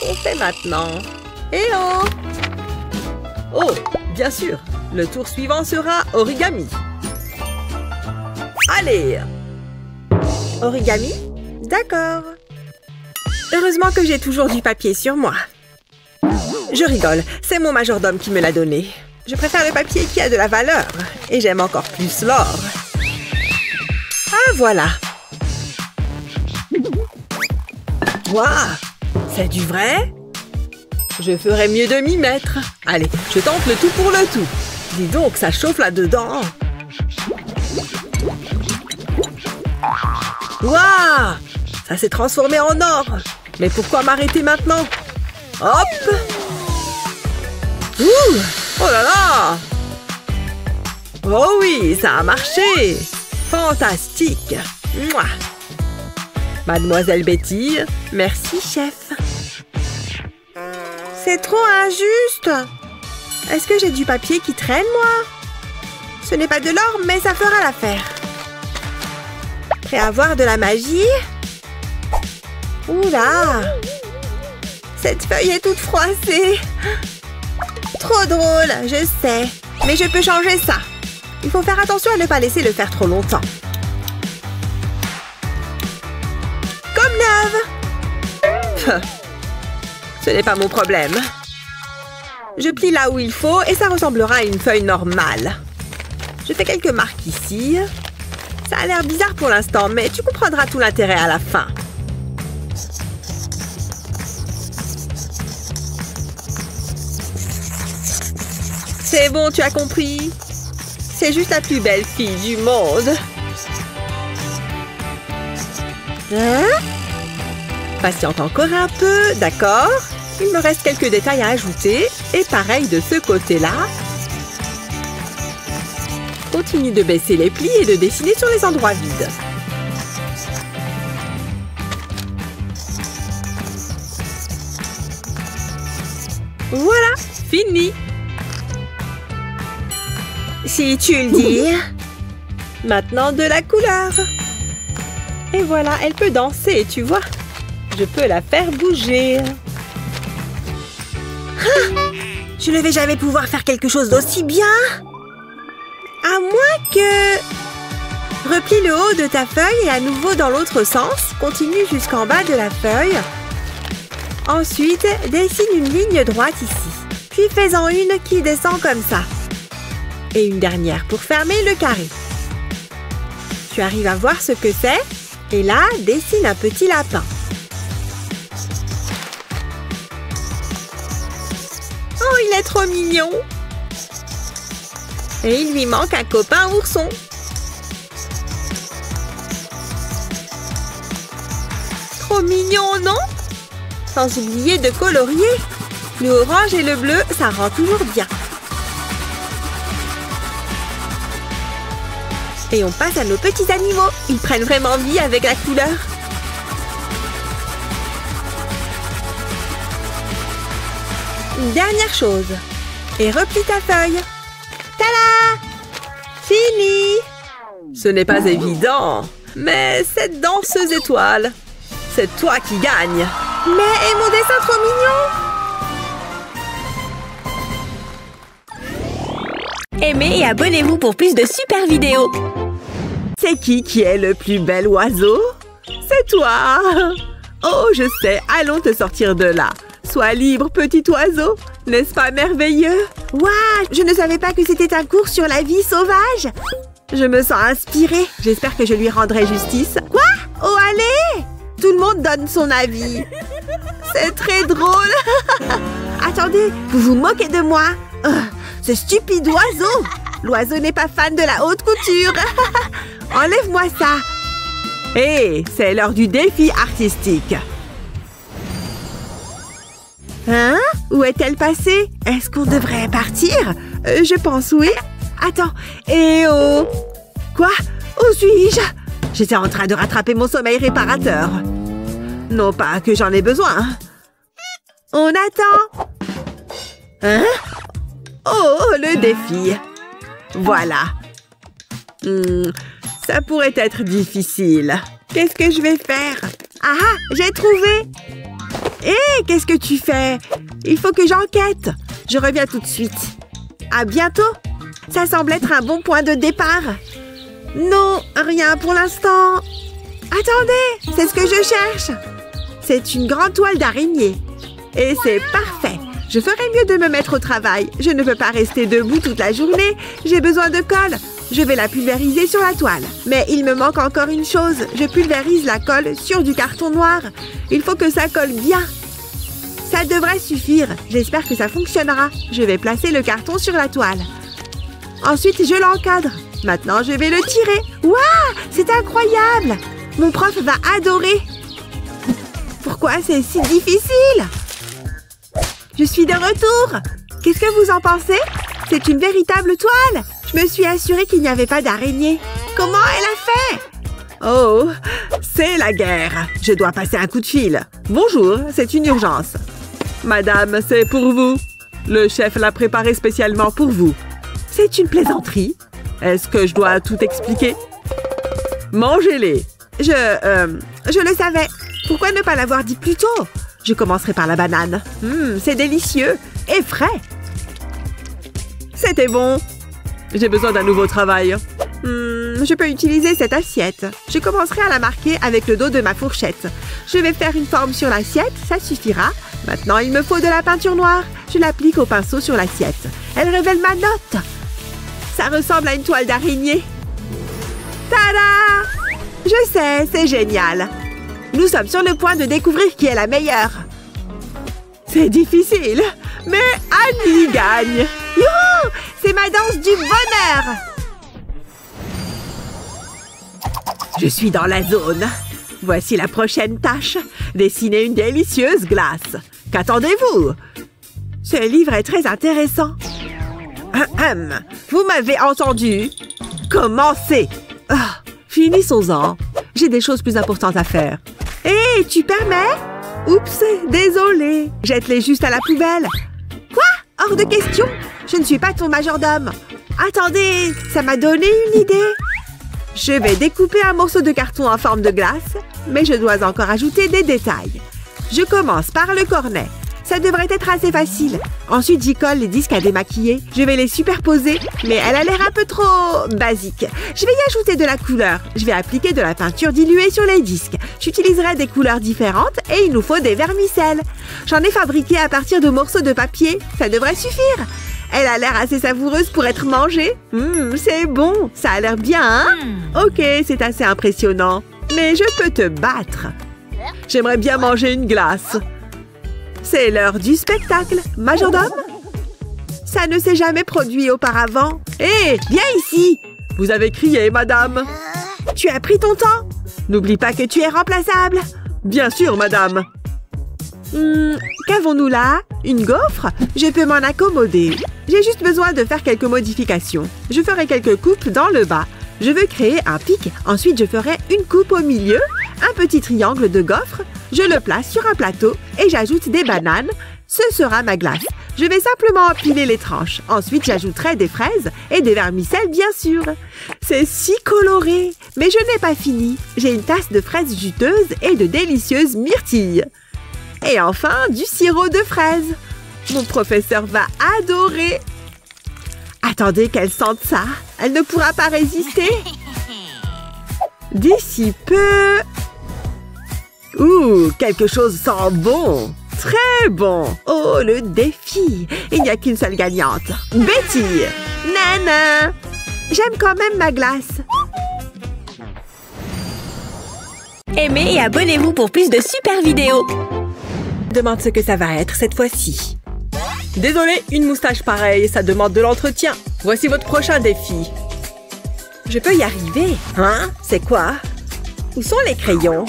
qu'on fait maintenant? Hello! Oh, bien sûr. Le tour suivant sera origami. Allez! Origami? D'accord. Heureusement que j'ai toujours du papier sur moi. Je rigole, c'est mon majordome qui me l'a donné. Je préfère le papier qui a de la valeur. Et j'aime encore plus l'or. Ah, voilà. Waouh! C'est du vrai? Je ferais mieux de m'y mettre. Allez, je tente le tout pour le tout. Dis donc, ça chauffe là-dedans. Waouh! Ça s'est transformé en or. Mais pourquoi m'arrêter maintenant? Hop! Ouh! Oh là là! Oh oui, ça a marché! Fantastique! Mouah. Mademoiselle Betty, merci, chef. C'est trop injuste! Est-ce que j'ai du papier qui traîne, moi? Ce n'est pas de l'or, mais ça fera l'affaire. Prêt à voir de la magie? Oula! Cette feuille est toute froissée. Trop drôle, je sais. Mais je peux changer ça. Il faut faire attention à ne pas laisser le faire trop longtemps. Comme neuve! Ce n'est pas mon problème. Je plie là où il faut et ça ressemblera à une feuille normale. Je fais quelques marques ici. Ça a l'air bizarre pour l'instant, mais tu comprendras tout l'intérêt à la fin. C'est bon, tu as compris. C'est juste la plus belle fille du monde. Hein? Patiente encore un peu, d'accord. Il me reste quelques détails à ajouter. Et pareil de ce côté-là. Continue de baisser les plis et de dessiner sur les endroits vides. Voilà, fini. Si tu le dis. Maintenant de la couleur. Et voilà, elle peut danser, tu vois. Je peux la faire bouger. Ah, je ne vais jamais pouvoir faire quelque chose d'aussi bien. À moins que... Replie le haut de ta feuille et à nouveau dans l'autre sens. Continue jusqu'en bas de la feuille. Ensuite, dessine une ligne droite ici. Puis fais-en une qui descend comme ça. Et une dernière pour fermer le carré. Tu arrives à voir ce que c'est? Et là, dessine un petit lapin. Oh, il est trop mignon! Et il lui manque un copain ourson. Trop mignon, non? Sans oublier de colorier. Le orange et le bleu, ça rend toujours bien. Et on passe à nos petits animaux. Ils prennent vraiment vie avec la couleur. Une dernière chose. Et replie ta feuille. Tada! Fini! Ce n'est pas évident. Mais cette danseuse étoile, c'est toi qui gagne. Mais et mon dessin trop mignon! Aimez et abonnez-vous pour plus de super vidéos. C'est qui est le plus bel oiseau? C'est toi! Oh, je sais, allons te sortir de là. Sois libre, petit oiseau. N'est-ce pas merveilleux? Waouh! Je ne savais pas que c'était un cours sur la vie sauvage. Je me sens inspirée. J'espère que je lui rendrai justice. Quoi? Oh, allez! Tout le monde donne son avis. C'est très drôle. Attendez, vous vous moquez de moi? Ce stupide oiseau! L'oiseau n'est pas fan de la haute couture. Enlève-moi ça. Hé, c'est l'heure du défi artistique. Hein? Où est-elle passée? Est-ce qu'on devrait partir? Je pense oui. Attends. Eh oh! Quoi? Où suis-je? J'étais en train de rattraper mon sommeil réparateur. Non pas que j'en ai besoin. On attend. Hein? Oh, le défi. Voilà. Ça pourrait être difficile. Qu'est-ce que je vais faire? Ah, j'ai trouvé! Hé, qu'est-ce que tu fais? Il faut que j'enquête. Je reviens tout de suite. À bientôt. Ça semble être un bon point de départ. Non, rien pour l'instant. Attendez, c'est ce que je cherche. C'est une grande toile d'araignée. Et c'est parfait. Je ferais mieux de me mettre au travail. Je ne peux pas rester debout toute la journée. J'ai besoin de colle. Je vais la pulvériser sur la toile. Mais il me manque encore une chose. Je pulvérise la colle sur du carton noir. Il faut que ça colle bien. Ça devrait suffire. J'espère que ça fonctionnera. Je vais placer le carton sur la toile. Ensuite, je l'encadre. Maintenant, je vais le tirer. Waouh, c'est incroyable! Mon prof va adorer. Pourquoi c'est si difficile? Je suis de retour. Qu'est-ce que vous en pensez? C'est une véritable toile. Je me suis assurée qu'il n'y avait pas d'araignée. Comment elle a fait? Oh, c'est la guerre. Je dois passer un coup de fil. Bonjour, c'est une urgence. Madame, c'est pour vous. Le chef l'a préparé spécialement pour vous. C'est une plaisanterie. Est-ce que je dois tout expliquer? Mangez-les. Je le savais. Pourquoi ne pas l'avoir dit plus tôt? Je commencerai par la banane. C'est délicieux et frais. C'était bon. J'ai besoin d'un nouveau travail. Je peux utiliser cette assiette. Je commencerai à la marquer avec le dos de ma fourchette. Je vais faire une forme sur l'assiette, ça suffira. Maintenant, il me faut de la peinture noire. Je l'applique au pinceau sur l'assiette. Elle révèle ma note. Ça ressemble à une toile d'araignée. Tada! Je sais, c'est génial. Nous sommes sur le point de découvrir qui est la meilleure. C'est difficile, mais Annie gagne. Youhou! C'est ma danse du bonheur. Je suis dans la zone. Voici la prochaine tâche. Dessiner une délicieuse glace. Qu'attendez-vous? Ce livre est très intéressant. Vous m'avez entendu? Commencez. Finissons-en. J'ai des choses plus importantes à faire. Hé, tu permets? Oups, désolée. Jette-les juste à la poubelle. Quoi? Hors de question. Je ne suis pas ton majordome. Attendez, ça m'a donné une idée. Je vais découper un morceau de carton en forme de glace, mais je dois encore ajouter des détails. Je commence par le cornet. Ça devrait être assez facile. Ensuite, j'y colle les disques à démaquiller. Je vais les superposer, mais elle a l'air un peu trop basique. Je vais y ajouter de la couleur. Je vais appliquer de la peinture diluée sur les disques. J'utiliserai des couleurs différentes et il nous faut des vermicelles. J'en ai fabriqué à partir de morceaux de papier. Ça devrait suffire. Elle a l'air assez savoureuse pour être mangée. C'est bon. Ça a l'air bien, hein? Ok, c'est assez impressionnant. Mais je peux te battre. J'aimerais bien manger une glace. C'est l'heure du spectacle, majordome. Ça ne s'est jamais produit auparavant. Hé, viens ici. Vous avez crié, madame. Tu as pris ton temps. N'oublie pas que tu es remplaçable. Bien sûr, madame. Qu'avons-nous là? Une gaufre? Je peux m'en accommoder. J'ai juste besoin de faire quelques modifications. Je ferai quelques coupes dans le bas. Je veux créer un pic. Ensuite, je ferai une coupe au milieu, un petit triangle de gaufre. Je le place sur un plateau et j'ajoute des bananes. Ce sera ma glace. Je vais simplement empiler les tranches. Ensuite, j'ajouterai des fraises et des vermicelles, bien sûr. C'est si coloré. Mais je n'ai pas fini. J'ai une tasse de fraises juteuses et de délicieuses myrtilles. Et enfin, du sirop de fraises. Mon professeur va adorer. Attendez qu'elle sente ça. Elle ne pourra pas résister. D'ici peu... Ouh, quelque chose sent bon. Très bon. Oh, le défi. Il n'y a qu'une seule gagnante. Betty. Nana. J'aime quand même ma glace. Aimez et abonnez-vous pour plus de super vidéos. Demande ce que ça va être cette fois-ci. Désolé, une moustache pareille, ça demande de l'entretien. Voici votre prochain défi. Je peux y arriver. Hein? C'est quoi? Où sont les crayons?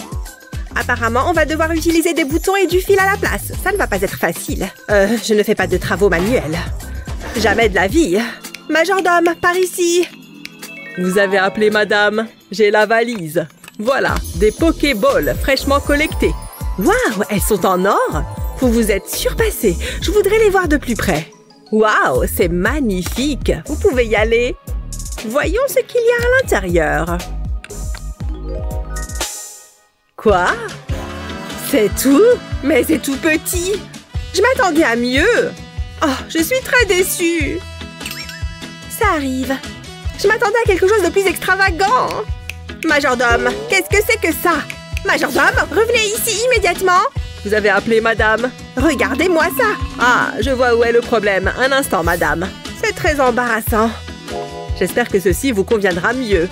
Apparemment, on va devoir utiliser des boutons et du fil à la place. Ça ne va pas être facile. Je ne fais pas de travaux manuels. Jamais de la vie. Majordome, par ici. Vous avez appelé madame. J'ai la valise. Voilà, des Pokéballs fraîchement collectés. Waouh, elles sont en or. Vous vous êtes surpassé. Je voudrais les voir de plus près. Waouh, c'est magnifique. Vous pouvez y aller. Voyons ce qu'il y a à l'intérieur. Quoi? C'est tout? Mais c'est tout petit. Je m'attendais à mieux. Oh, je suis très déçue. Ça arrive. Je m'attendais à quelque chose de plus extravagant. Majordome, qu'est-ce que c'est que ça? Majordome, revenez ici immédiatement. Vous avez appelé madame. Regardez-moi ça. Ah, je vois où est le problème. Un instant, madame. C'est très embarrassant. J'espère que ceci vous conviendra mieux.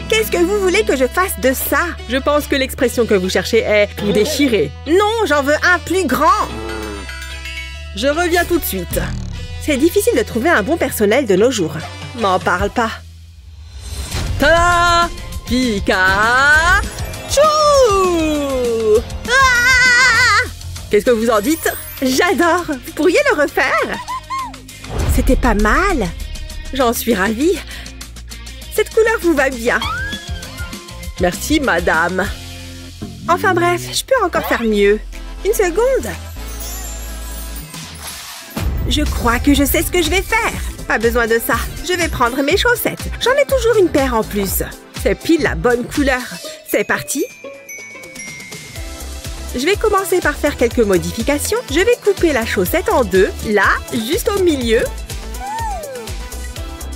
Qu'est-ce que vous voulez que je fasse de ça? Je pense que l'expression que vous cherchez est « tout déchirer ». Non, j'en veux un plus grand. Je reviens tout de suite. C'est difficile de trouver un bon personnel de nos jours. M'en parle pas. Ta-da! Pikachu! Ah! Qu'est-ce que vous en dites? J'adore! Vous pourriez le refaire? C'était pas mal. J'en suis ravie. Cette couleur vous va bien. Merci, madame. Enfin bref, je peux encore faire mieux. Une seconde. Je crois que je sais ce que je vais faire. Pas besoin de ça. Je vais prendre mes chaussettes. J'en ai toujours une paire en plus. C'est pile la bonne couleur. C'est parti. Je vais commencer par faire quelques modifications. Je vais couper la chaussette en deux. Là, juste au milieu.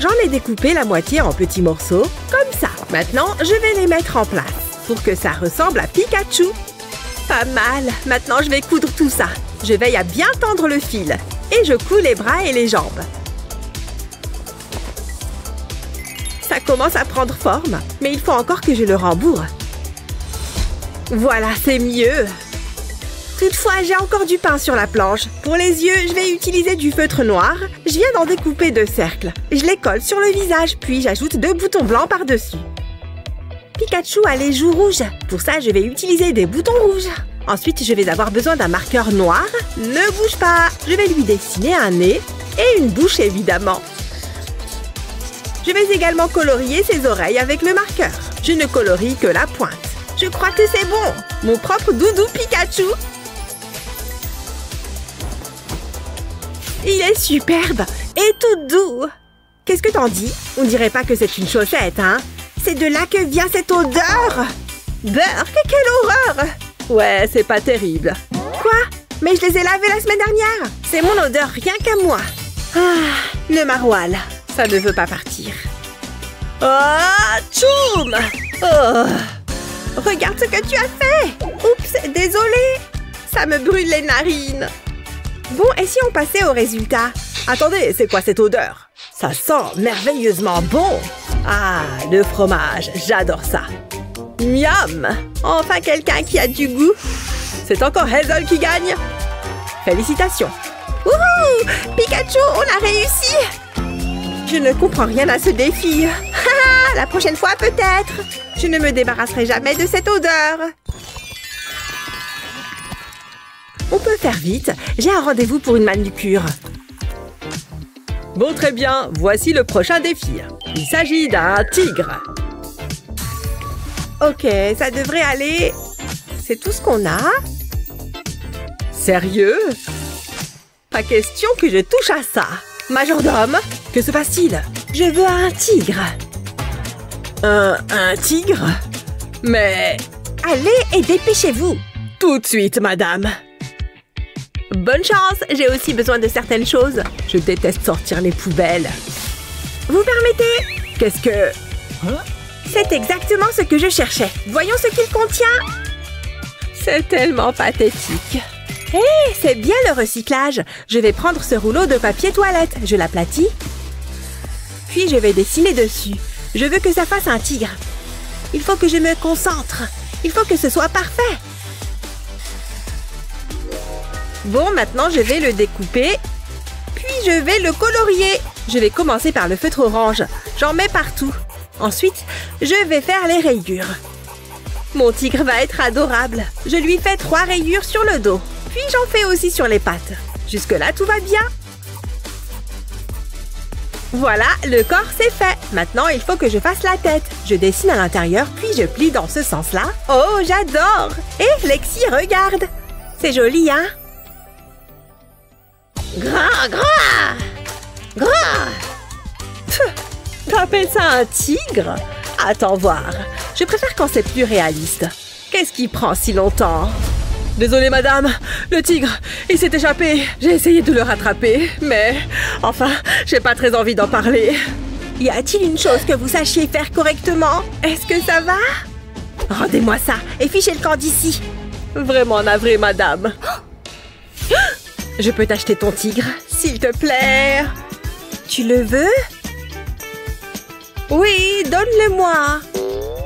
J'en ai découpé la moitié en petits morceaux, comme ça. Maintenant, je vais les mettre en place pour que ça ressemble à Pikachu. Pas mal. Maintenant, je vais coudre tout ça. Je veille à bien tendre le fil. Et je couds les bras et les jambes. Ça commence à prendre forme, mais il faut encore que je le rembourre. Voilà, c'est mieux. Toutefois, j'ai encore du pain sur la planche. Pour les yeux, je vais utiliser du feutre noir. Je viens d'en découper 2 cercles. Je les colle sur le visage, puis j'ajoute 2 boutons blancs par-dessus. Pikachu a les joues rouges. Pour ça, je vais utiliser des boutons rouges. Ensuite, je vais avoir besoin d'un marqueur noir. Ne bouge pas. Je vais lui dessiner un nez et une bouche, évidemment. Je vais également colorier ses oreilles avec le marqueur. Je ne colorie que la pointe. Je crois que c'est bon. Mon propre doudou Pikachu. Il est superbe et tout doux. Qu'est-ce que t'en dis? On dirait pas que c'est une chaussette, hein? C'est de là que vient cette odeur. Burk, quelle horreur! Ouais, c'est pas terrible. Quoi? Mais je les ai lavés la semaine dernière. C'est mon odeur, rien qu'à moi. Ah, le maroilles. Ça ne veut pas partir. Oh, tchoum! Oh. Regarde ce que tu as fait! Oups, désolée! Ça me brûle les narines. Bon, et si on passait au résultat? Attendez, c'est quoi cette odeur? Ça sent merveilleusement bon! Ah, le fromage, j'adore ça! Miam! Enfin quelqu'un qui a du goût! C'est encore Hazel qui gagne! Félicitations! Wouhou! Pikachu, on a réussi! Je ne comprends rien à ce défi! La prochaine fois peut-être! Je ne me débarrasserai jamais de cette odeur! On peut faire vite, j'ai un rendez-vous pour une manucure. Bon, très bien, voici le prochain défi. Il s'agit d'un tigre. Ok, ça devrait aller. C'est tout ce qu'on a? Sérieux? Pas question que je touche à ça. Majordome, que se passe-t-il? Je veux un tigre. Un tigre? Mais... Allez et dépêchez-vous. Tout de suite, madame. Bonne chance, j'ai aussi besoin de certaines choses. Je déteste sortir les poubelles. Vous permettez? Qu'est-ce que... Hein? C'est exactement ce que je cherchais. Voyons ce qu'il contient. C'est tellement pathétique. Hé, c'est bien le recyclage. Je vais prendre ce rouleau de papier toilette. Je l'aplatis. Puis je vais dessiner dessus. Je veux que ça fasse un tigre. Il faut que je me concentre. Il faut que ce soit parfait. Bon, maintenant, je vais le découper. Puis, je vais le colorier. Je vais commencer par le feutre orange. J'en mets partout. Ensuite, je vais faire les rayures. Mon tigre va être adorable. Je lui fais 3 rayures sur le dos. Puis, j'en fais aussi sur les pattes. Jusque-là, tout va bien. Voilà, le corps, c'est fait. Maintenant, il faut que je fasse la tête. Je dessine à l'intérieur, puis je plie dans ce sens-là. Oh, j'adore! Et Lexi, regarde! C'est joli, hein? Grand, grand! Grand! T'appelles ça un tigre? Attends voir. Je préfère quand c'est plus réaliste. Qu'est-ce qui prend si longtemps? Désolée, madame. Le tigre, il s'est échappé. J'ai essayé de le rattraper, mais... Enfin, j'ai pas très envie d'en parler. Y a-t-il une chose que vous sachiez faire correctement? Est-ce que ça va? Rendez-moi ça et fichez le camp d'ici. Vraiment navrée, madame. Je peux t'acheter ton tigre, s'il te plaît? Tu le veux? Oui, donne-le-moi.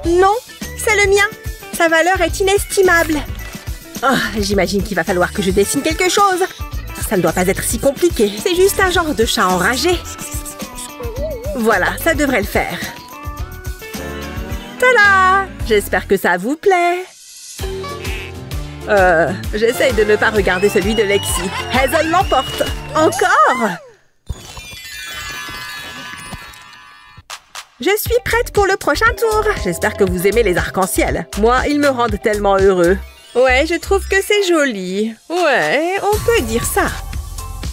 Non, c'est le mien. Sa valeur est inestimable. Oh, j'imagine qu'il va falloir que je dessine quelque chose. Ça ne doit pas être si compliqué. C'est juste un genre de chat enragé. Voilà, ça devrait le faire. Tada! J'espère que ça vous plaît. J'essaye de ne pas regarder celui de Lexi. Hazel l'emporte. Encore? Je suis prête pour le prochain tour. J'espère que vous aimez les arcs-en-ciel. Moi, ils me rendent tellement heureux. Ouais, je trouve que c'est joli. Ouais, on peut dire ça.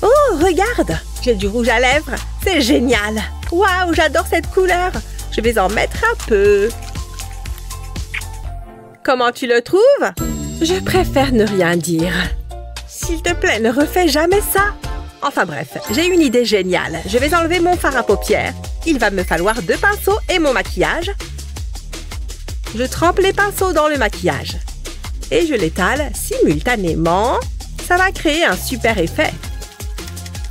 Oh, regarde! J'ai du rouge à lèvres. C'est génial. Waouh, j'adore cette couleur. Je vais en mettre un peu. Comment tu le trouves? Je préfère ne rien dire. S'il te plaît, ne refais jamais ça. Enfin bref, j'ai une idée géniale. Je vais enlever mon fard à paupières. Il va me falloir 2 pinceaux et mon maquillage. Je trempe les pinceaux dans le maquillage. Et je l'étale simultanément. Ça va créer un super effet.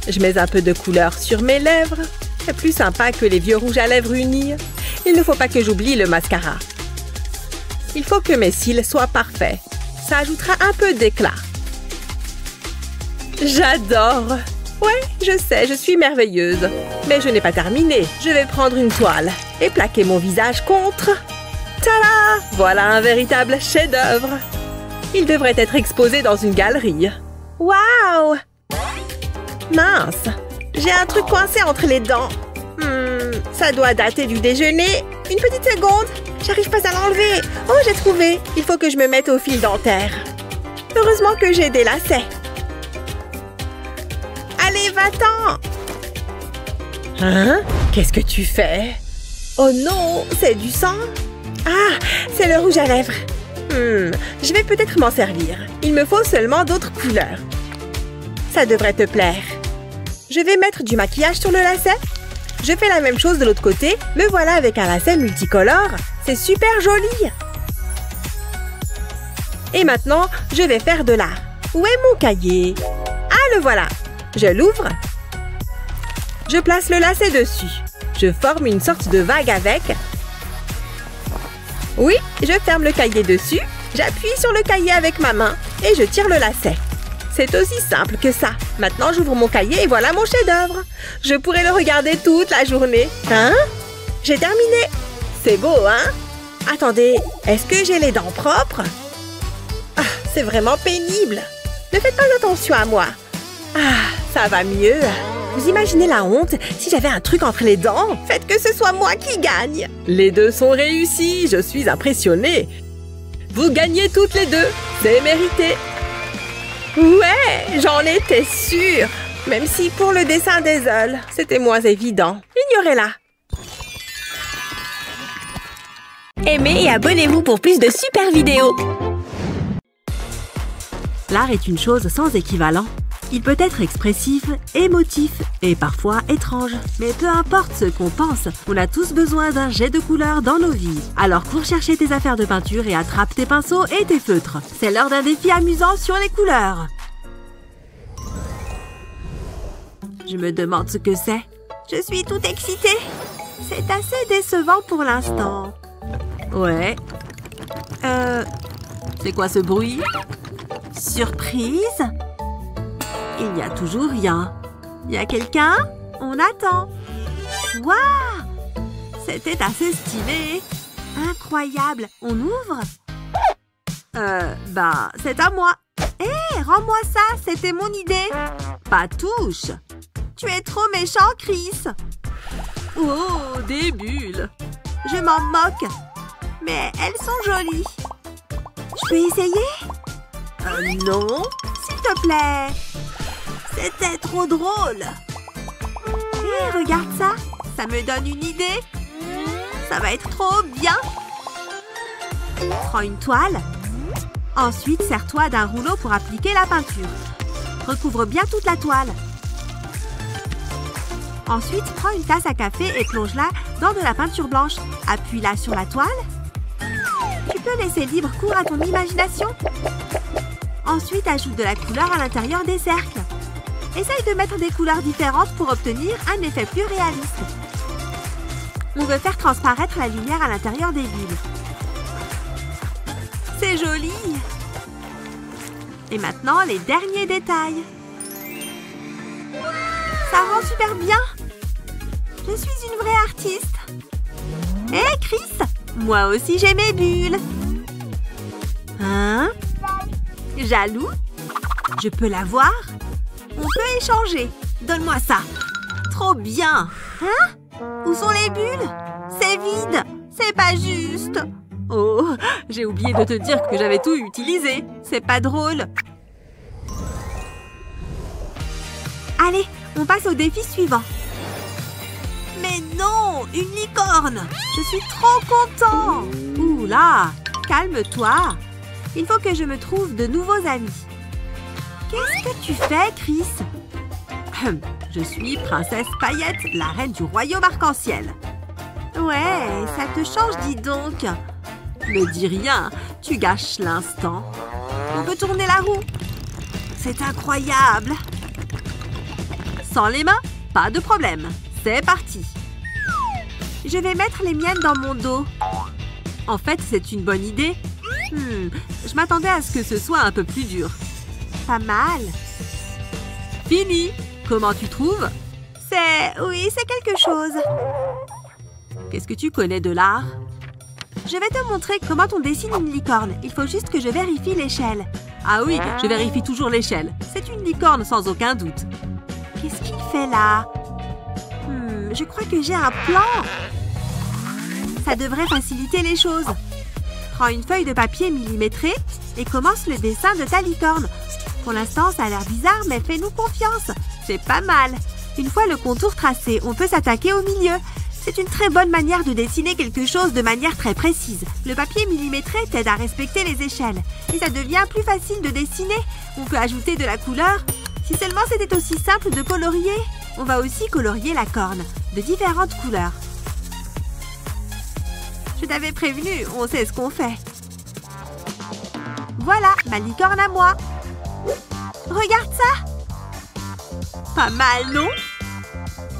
Je mets un peu de couleur sur mes lèvres. C'est plus sympa que les vieux rouges à lèvres unis. Il ne faut pas que j'oublie le mascara. Il faut que mes cils soient parfaits. Ça ajoutera un peu d'éclat. J'adore! Ouais, je sais, je suis merveilleuse. Mais je n'ai pas terminé. Je vais prendre une toile et plaquer mon visage contre. Tada! Voilà un véritable chef-d'œuvre. Il devrait être exposé dans une galerie. Waouh! Mince! J'ai un truc coincé entre les dents. Ça doit dater du déjeuner. Une petite seconde. J'arrive pas à l'enlever. Oh, j'ai trouvé. Il faut que je me mette au fil dentaire. Heureusement que j'ai des lacets. Allez, va-t'en! Hein? Qu'est-ce que tu fais? Oh non, c'est du sang? Ah, c'est le rouge à lèvres. Je vais peut-être m'en servir. Il me faut seulement d'autres couleurs. Ça devrait te plaire. Je vais mettre du maquillage sur le lacet. Je fais la même chose de l'autre côté. Me voilà avec un lacet multicolore. C'est super joli. Et maintenant, je vais faire de l'art. Où est mon cahier? Ah, le voilà. Je l'ouvre. Je place le lacet dessus. Je forme une sorte de vague avec. Oui, je ferme le cahier dessus. J'appuie sur le cahier avec ma main et je tire le lacet. C'est aussi simple que ça. Maintenant, j'ouvre mon cahier et voilà mon chef-d'œuvre. Je pourrais le regarder toute la journée. Hein? J'ai terminé. C'est beau, hein? Attendez, est-ce que j'ai les dents propres? Ah, c'est vraiment pénible. Ne faites pas attention à moi. Ah, ça va mieux. Vous imaginez la honte si j'avais un truc entre les dents? Faites que ce soit moi qui gagne. Les deux sont réussis. Je suis impressionnée. Vous gagnez toutes les deux. C'est mérité. Ouais, j'en étais sûre. Même si pour le dessin des œils, c'était moins évident. Ignorez-la. Aimez et abonnez-vous pour plus de super vidéos. L'art est une chose sans équivalent. Il peut être expressif, émotif et parfois étrange. Mais peu importe ce qu'on pense, on a tous besoin d'un jet de couleur dans nos vies. Alors cours chercher tes affaires de peinture et attrape tes pinceaux et tes feutres. C'est l'heure d'un défi amusant sur les couleurs. Je me demande ce que c'est. Je suis toute excitée. C'est assez décevant pour l'instant. Ouais. C'est quoi ce bruit? Surprise? Il n'y a toujours rien. Y a quelqu'un? On attend. Waouh! C'était assez stylé. Incroyable. On ouvre? C'est à moi. Hé, rends-moi ça. C'était mon idée. Pas touche. Tu es trop méchant, Chris. Oh, des bulles. Je m'en moque. Mais elles sont jolies. Je peux essayer? Non. S'il te plaît. C'était trop drôle. Hé, regarde ça. Ça me donne une idée. Ça va être trop bien. Prends une toile. Ensuite, sers-toi d'un rouleau pour appliquer la peinture. Recouvre bien toute la toile. Ensuite, prends une tasse à café et plonge-la dans de la peinture blanche. Appuie-la sur la toile. Tu peux laisser libre cours à ton imagination. Ensuite, ajoute de la couleur à l'intérieur des cercles. Essaye de mettre des couleurs différentes pour obtenir un effet plus réaliste. On veut faire transparaître la lumière à l'intérieur des bulles. C'est joli! Et maintenant, les derniers détails. Ça rend super bien! Je suis une vraie artiste! Hé, Chris! Moi aussi, j'ai mes bulles! Hein? Jaloux? Je peux la voir? On peut échanger. Donne-moi ça. Trop bien. Hein? Où sont les bulles? C'est vide. C'est pas juste. Oh, j'ai oublié de te dire que j'avais tout utilisé. C'est pas drôle. Allez, on passe au défi suivant. Mais non, une licorne. Je suis trop content. Ouh là, calme-toi. Il faut que je me trouve de nouveaux amis. Qu'est-ce que tu fais, Chris? Je suis Princesse Paillette, la reine du royaume arc-en-ciel. Ouais, ça te change, dis donc. Ne dis rien, tu gâches l'instant. On peut tourner la roue. C'est incroyable. Sans les mains, pas de problème. C'est parti. Je vais mettre les miennes dans mon dos. En fait, c'est une bonne idée. Je m'attendais à ce que ce soit un peu plus dur. Pas mal. Fini. Comment tu trouves? Oui, c'est quelque chose. Qu'est-ce que tu connais de l'art? Je vais te montrer comment on dessine une licorne. Il faut juste que je vérifie l'échelle. Ah oui, je vérifie toujours l'échelle. C'est une licorne sans aucun doute. Qu'est-ce qu'il fait là? Je crois que j'ai un plan. Ça devrait faciliter les choses. Prends une feuille de papier millimétrée et commence le dessin de ta licorne. Pour l'instant, ça a l'air bizarre, mais fais-nous confiance. C'est pas mal. Une fois le contour tracé, on peut s'attaquer au milieu. C'est une très bonne manière de dessiner quelque chose de manière très précise. Le papier millimétré t'aide à respecter les échelles. Et ça devient plus facile de dessiner. On peut ajouter de la couleur. Si seulement c'était aussi simple de colorier. On va aussi colorier la corne, de différentes couleurs. Je t'avais prévenu, on sait ce qu'on fait. Voilà, ma licorne à moi. Regarde ça. Pas mal, non?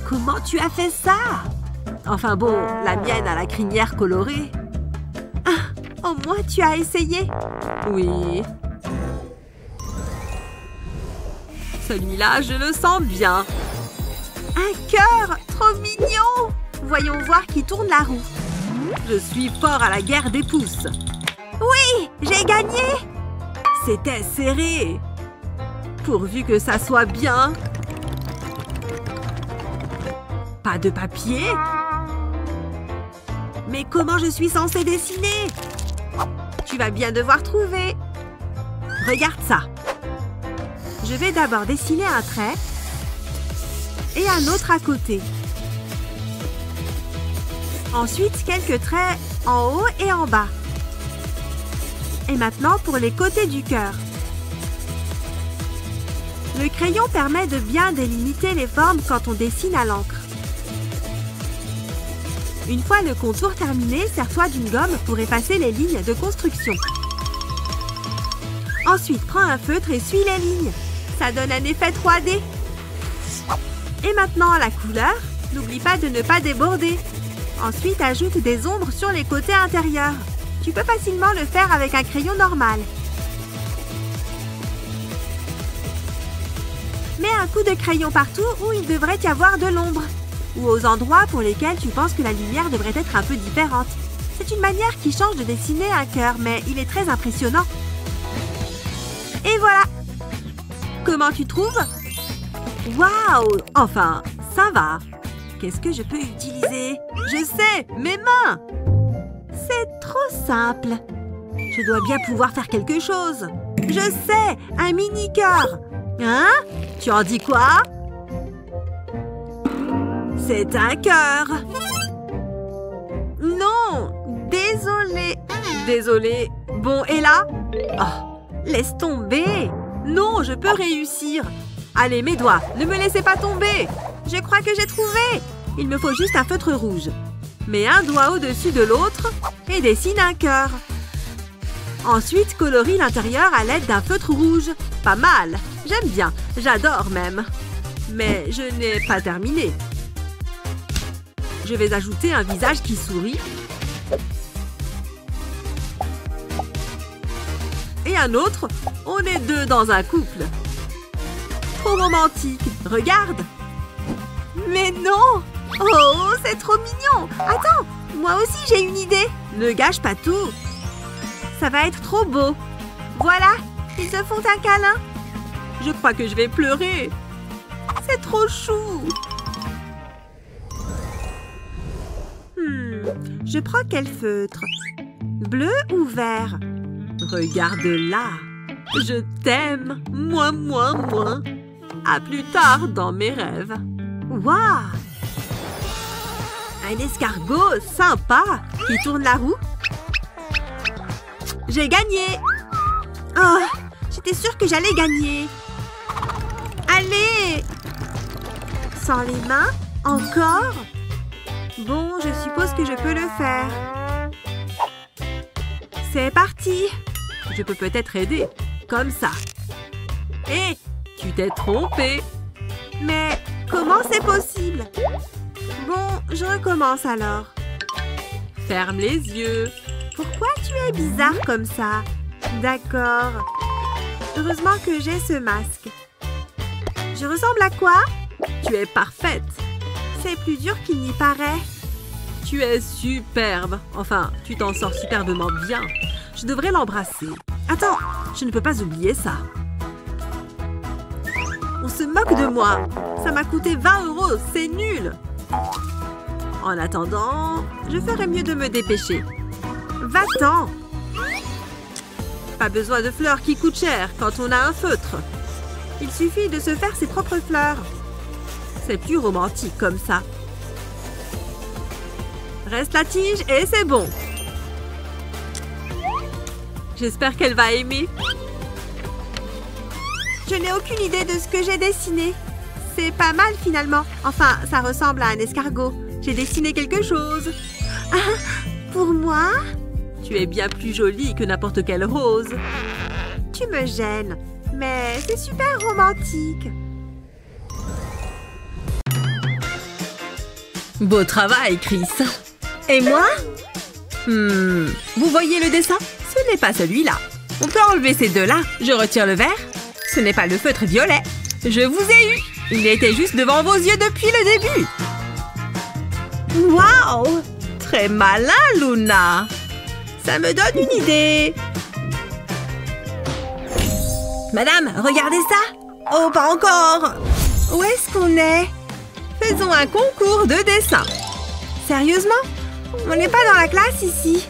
Comment tu as fait ça? Enfin bon, la mienne a la crinière colorée. Ah, au moins tu as essayé. Oui. Celui-là, je le sens bien. Un cœur, trop mignon. Voyons voir qui tourne la roue. Je suis fort à la guerre des pouces. Oui, j'ai gagné. C'était serré. Pourvu que ça soit bien. Pas de papier? Mais comment je suis censée dessiner? Tu vas bien devoir trouver. Regarde ça. Je vais d'abord dessiner un trait et un autre à côté. Ensuite, quelques traits en haut et en bas. Et maintenant, pour les côtés du cœur. Le crayon permet de bien délimiter les formes quand on dessine à l'encre. Une fois le contour terminé, sers-toi d'une gomme pour effacer les lignes de construction. Ensuite, prends un feutre et suis les lignes. Ça donne un effet 3D. Et maintenant, la couleur. N'oublie pas de ne pas déborder. Ensuite, ajoute des ombres sur les côtés intérieurs. Tu peux facilement le faire avec un crayon normal. Mets un coup de crayon partout où il devrait y avoir de l'ombre. Ou aux endroits pour lesquels tu penses que la lumière devrait être un peu différente. C'est une manière qui change de dessiner un cœur, mais il est très impressionnant. Et voilà! Comment tu trouves? Waouh! Enfin, ça va. Qu'est-ce que je peux utiliser? Je sais, mes mains! C'est trop simple. Je dois bien pouvoir faire quelque chose. Je sais, un mini-cœur. Hein? Tu en dis quoi? C'est un cœur. Non, désolée. Désolée. Bon, et là? Oh, laisse tomber. Non, je peux réussir. Allez, mes doigts, ne me laissez pas tomber. Je crois que j'ai trouvé. Il me faut juste un feutre rouge. Mets un doigt au-dessus de l'autre et dessine un cœur. Ensuite, colorie l'intérieur à l'aide d'un feutre rouge. Pas mal. J'aime bien. J'adore même. Mais je n'ai pas terminé. Je vais ajouter un visage qui sourit. Et un autre. On est deux dans un couple. Trop romantique. Regarde. Mais non! Oh, c'est trop mignon! Attends, moi aussi j'ai une idée. Ne gâche pas tout. Ça va être trop beau. Voilà, ils se font un câlin. Je crois que je vais pleurer. C'est trop chou. Je prends quel feutre? Bleu ou vert? Regarde là. Je t'aime. Moi. À plus tard dans mes rêves. Waouh! Un escargot sympa qui tourne la roue. J'ai gagné! Oh, j'étais sûre que j'allais gagner. Allez! Sans les mains? Encore? Bon, je suppose que je peux le faire. C'est parti! Je peux peut-être aider. Comme ça. Hé! Tu t'es trompé! Mais comment c'est possible? Bon, je recommence alors. Ferme les yeux. Pourquoi tu es bizarre comme ça? D'accord. Heureusement que j'ai ce masque. Je ressemble à quoi? Tu es parfaite. C'est plus dur qu'il n'y paraît. Tu es superbe. Enfin, tu t'en sors superbement bien. Je devrais l'embrasser. Attends, je ne peux pas oublier ça. On se moque de moi. Ça m'a coûté 20 €. C'est nul. En attendant, je ferais mieux de me dépêcher. Va-t'en! Pas besoin de fleurs qui coûtent cher quand on a un feutre. Il suffit de se faire ses propres fleurs. C'est plus romantique comme ça. Reste la tige et c'est bon. J'espère qu'elle va aimer. Je n'ai aucune idée de ce que j'ai dessiné. C'est pas mal finalement. Enfin, ça ressemble à un escargot. J'ai dessiné quelque chose. Ah, pour moi? Tu es bien plus jolie que n'importe quelle rose. Tu me gênes. Mais c'est super romantique. Beau travail, Chris. Et moi? Vous voyez le dessin? Ce n'est pas celui-là. On peut enlever ces deux-là. Je retire le vert. Ce n'est pas le feutre violet. Je vous ai eu. Il était juste devant vos yeux depuis le début. Waouh! Très malin, Luna. Ça me donne une idée. Madame, regardez ça. Oh, pas encore. Où est-ce qu'on est? Faisons un concours de dessin. Sérieusement? On n'est pas dans la classe ici.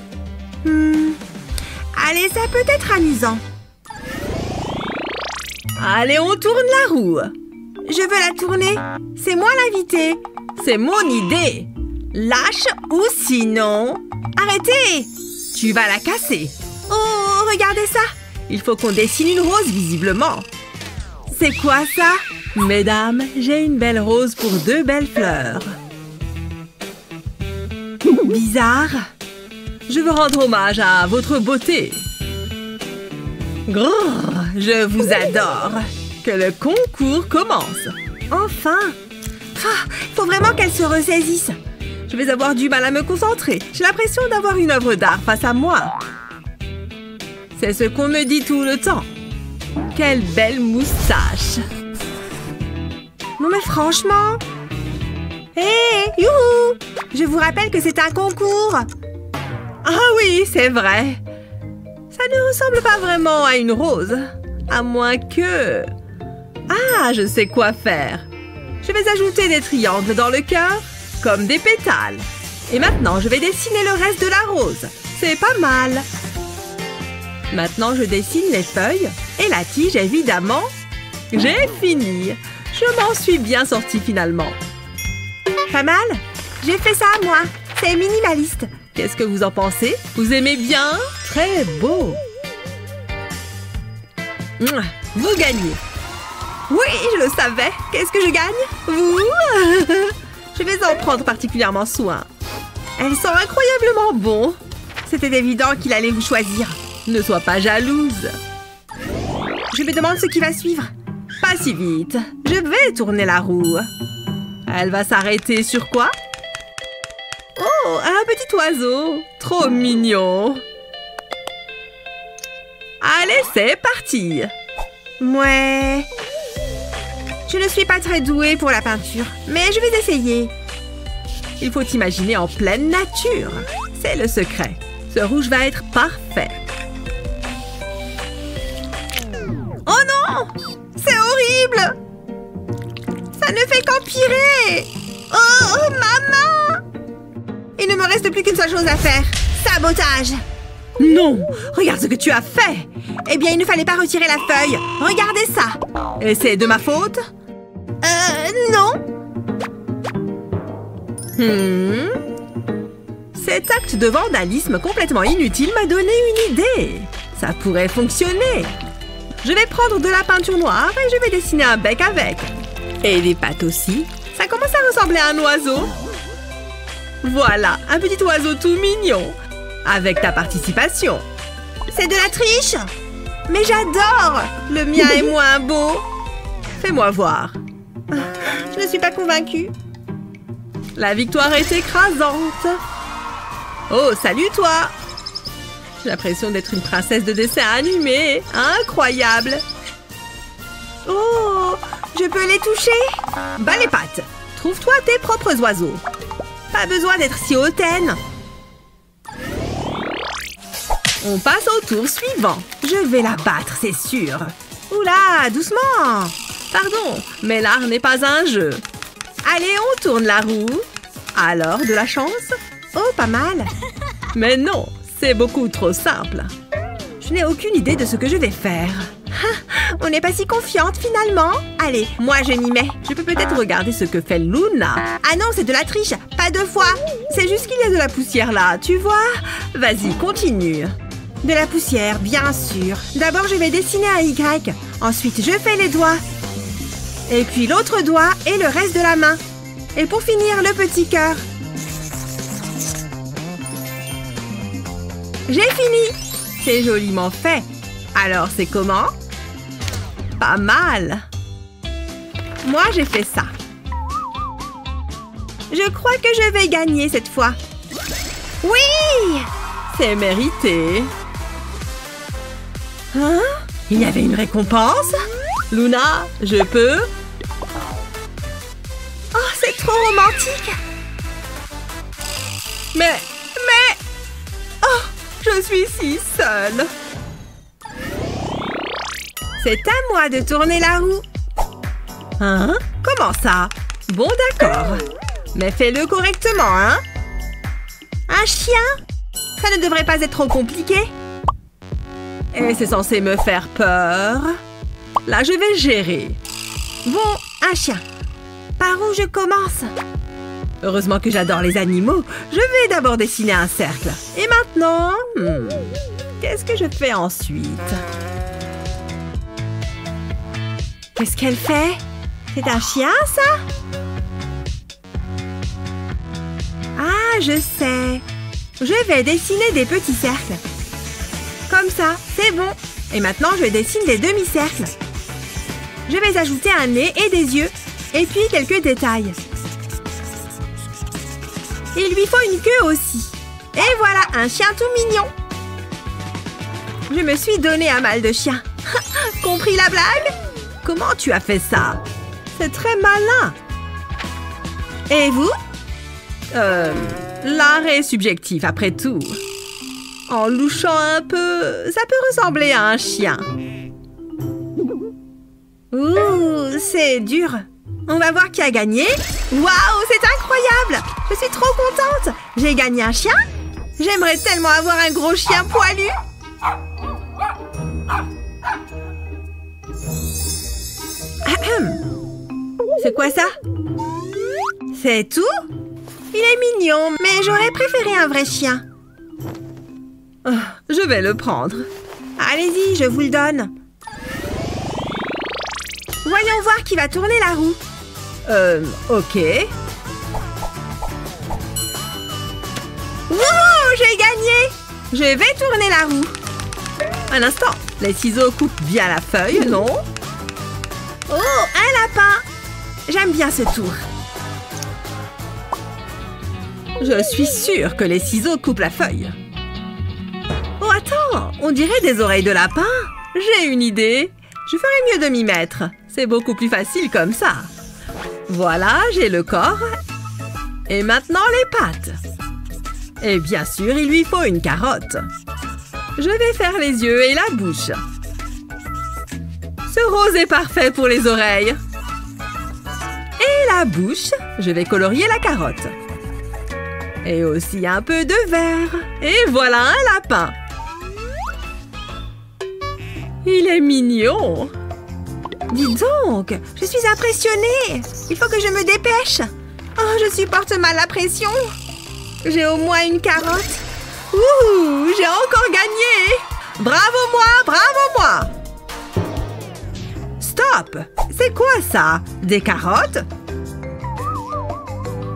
Allez, ça peut être amusant. Allez, on tourne la roue. Je veux la tourner. C'est moi l'invité. C'est mon idée. Lâche ou sinon... Arrêtez! Tu vas la casser. Oh, regardez ça. Il faut qu'on dessine une rose, visiblement. C'est quoi ça? Mesdames, j'ai une belle rose pour deux belles fleurs. Bizarre. Je veux rendre hommage à votre beauté. Grrr, je vous adore. Que le concours commence. Enfin. Faut vraiment qu'elle se ressaisisse. Je vais avoir du mal à me concentrer. J'ai l'impression d'avoir une œuvre d'art face à moi. C'est ce qu'on me dit tout le temps. Quelle belle moustache. Non mais franchement. Hé, youhou! Je vous rappelle que c'est un concours. Ah oui, c'est vrai. Ça ne ressemble pas vraiment à une rose. À moins que... Ah, je sais quoi faire. Je vais ajouter des triangles dans le cœur, comme des pétales. Et maintenant, je vais dessiner le reste de la rose. C'est pas mal. Maintenant, je dessine les feuilles et la tige, évidemment. J'ai fini. Je m'en suis bien sortie finalement. Pas mal? J'ai fait ça, moi. C'est minimaliste. Qu'est-ce que vous en pensez? Vous aimez bien? Très beau. Vous gagnez. Oui, je le savais. Qu'est-ce que je gagne? Vous? Je vais en prendre particulièrement soin. Elles sont incroyablement bons. C'était évident qu'il allait vous choisir. Ne sois pas jalouse. Je me demande ce qui va suivre. Pas si vite. Je vais tourner la roue. Elle va s'arrêter sur quoi? Oh, un petit oiseau. Trop mignon. Allez, c'est parti. Ouais. Je ne suis pas très douée pour la peinture, mais je vais essayer. Il faut imaginer en pleine nature. C'est le secret. Ce rouge va être parfait. Oh non! C'est horrible! Ça ne fait qu'empirer! Oh, maman! Il ne me reste plus qu'une seule chose à faire. Sabotage! Non! Regarde ce que tu as fait! Eh bien, il ne fallait pas retirer la feuille. Regardez ça! Et c'est de ma faute? Non. Cet acte de vandalisme complètement inutile m'a donné une idée. Ça pourrait fonctionner. Je vais prendre de la peinture noire et je vais dessiner un bec avec. Et des pattes aussi. Ça commence à ressembler à un oiseau. Voilà, un petit oiseau tout mignon. Avec ta participation. C'est de la triche! Mais j'adore! Le mien est moins beau. Fais-moi voir. Je ne suis pas convaincue. La victoire est écrasante. Oh, salut toi! J'ai l'impression d'être une princesse de dessin animé. Incroyable! Oh, je peux les toucher? Bas les pattes. Trouve-toi tes propres oiseaux. Pas besoin d'être si hautaine. On passe au tour suivant. Je vais la battre, c'est sûr. Oula, doucement. Pardon, mais l'art n'est pas un jeu. Allez, on tourne la roue. Alors, de la chance? Oh, pas mal. Mais non, c'est beaucoup trop simple. Je n'ai aucune idée de ce que je vais faire. On n'est pas si confiante finalement. Allez, moi je m'y mets. Je peux peut-être regarder ce que fait Luna. Ah non, c'est de la triche. Pas deux fois. C'est juste qu'il y a de la poussière là, tu vois? Vas-y, continue. De la poussière, bien sûr. D'abord, je vais dessiner un Y. Ensuite, je fais les doigts. Et puis l'autre doigt et le reste de la main. Et pour finir, le petit cœur. J'ai fini. C'est joliment fait. Alors, c'est comment? Pas mal. Moi, j'ai fait ça. Je crois que je vais gagner cette fois. Oui! C'est mérité. Hein? Il y avait une récompense? Luna, je peux? Oh, c'est trop romantique! Mais... Oh, je suis si seule. C'est à moi de tourner la roue. Hein? Comment ça? Bon, d'accord. Mais fais-le correctement, hein? Un chien? Ça ne devrait pas être trop compliqué. Et c'est censé me faire peur. Là, je vais gérer. Bon, un chien. Par où je commence? Heureusement que j'adore les animaux. Je vais d'abord dessiner un cercle. Et maintenant... qu'est-ce que je fais ensuite? Qu'est-ce qu'elle fait? C'est un chien, ça? Ah, je sais. Je vais dessiner des petits cercles. Comme ça, c'est bon. Et maintenant, je dessine des demi-cercles. Je vais ajouter un nez et des yeux. Et puis quelques détails. Il lui faut une queue aussi. Et voilà, un chien tout mignon. Je me suis donné un mal de chien. Compris la blague? Comment tu as fait ça? C'est très malin. Et vous? L'art est subjectif, après tout. En louchant un peu, ça peut ressembler à un chien. Ouh, c'est dur. On va voir qui a gagné. Waouh, c'est incroyable! Je suis trop contente. J'ai gagné un chien. J'aimerais tellement avoir un gros chien poilu. C'est quoi ça? C'est tout? Il est mignon, mais j'aurais préféré un vrai chien. Oh, je vais le prendre. Allez-y, je vous le donne. Voyons voir qui va tourner la roue. Ok. Wouhou, j'ai gagné! Je vais tourner la roue. Un instant, les ciseaux coupent bien la feuille, non? Oh, un lapin! J'aime bien ce tour. Je suis sûre que les ciseaux coupent la feuille. Oh, attends! On dirait des oreilles de lapin. J'ai une idée. Je ferais mieux de m'y mettre. C'est beaucoup plus facile comme ça. Voilà, j'ai le corps. Et maintenant, les pattes. Et bien sûr, il lui faut une carotte. Je vais faire les yeux et la bouche. Ce rose est parfait pour les oreilles. Et la bouche, je vais colorier la carotte. Et aussi un peu de vert. Et voilà un lapin. Il est mignon. Dis donc, je suis impressionnée. Il faut que je me dépêche. Oh, je supporte mal la pression. J'ai au moins une carotte. Ouh, j'ai encore gagné. Bravo moi, bravo moi. Stop. C'est quoi ça? Des carottes?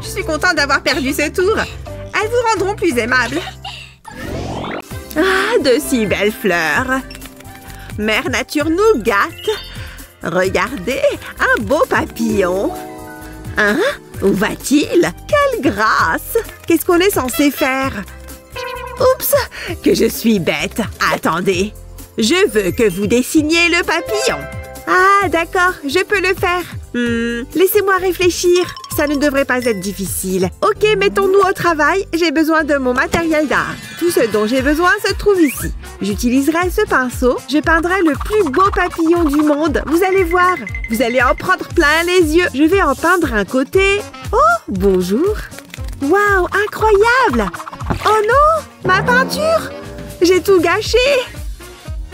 Je suis contente d'avoir perdu ce tour. Elles vous rendront plus aimable. Ah, de si belles fleurs. Mère Nature nous gâte. Regardez, un beau papillon. Hein? Où va-t-il? Quelle grâce! Qu'est-ce qu'on est censé faire? Oups! Que je suis bête! Attendez! Je veux que vous dessiniez le papillon. Ah, d'accord, je peux le faire. Laissez-moi réfléchir. Ça ne devrait pas être difficile. Ok, mettons-nous au travail. J'ai besoin de mon matériel d'art. Tout ce dont j'ai besoin se trouve ici. J'utiliserai ce pinceau. Je peindrai le plus beau papillon du monde. Vous allez voir. Vous allez en prendre plein les yeux. Je vais en peindre un côté. Oh, bonjour. Waouh, incroyable. Oh non, ma peinture. J'ai tout gâché.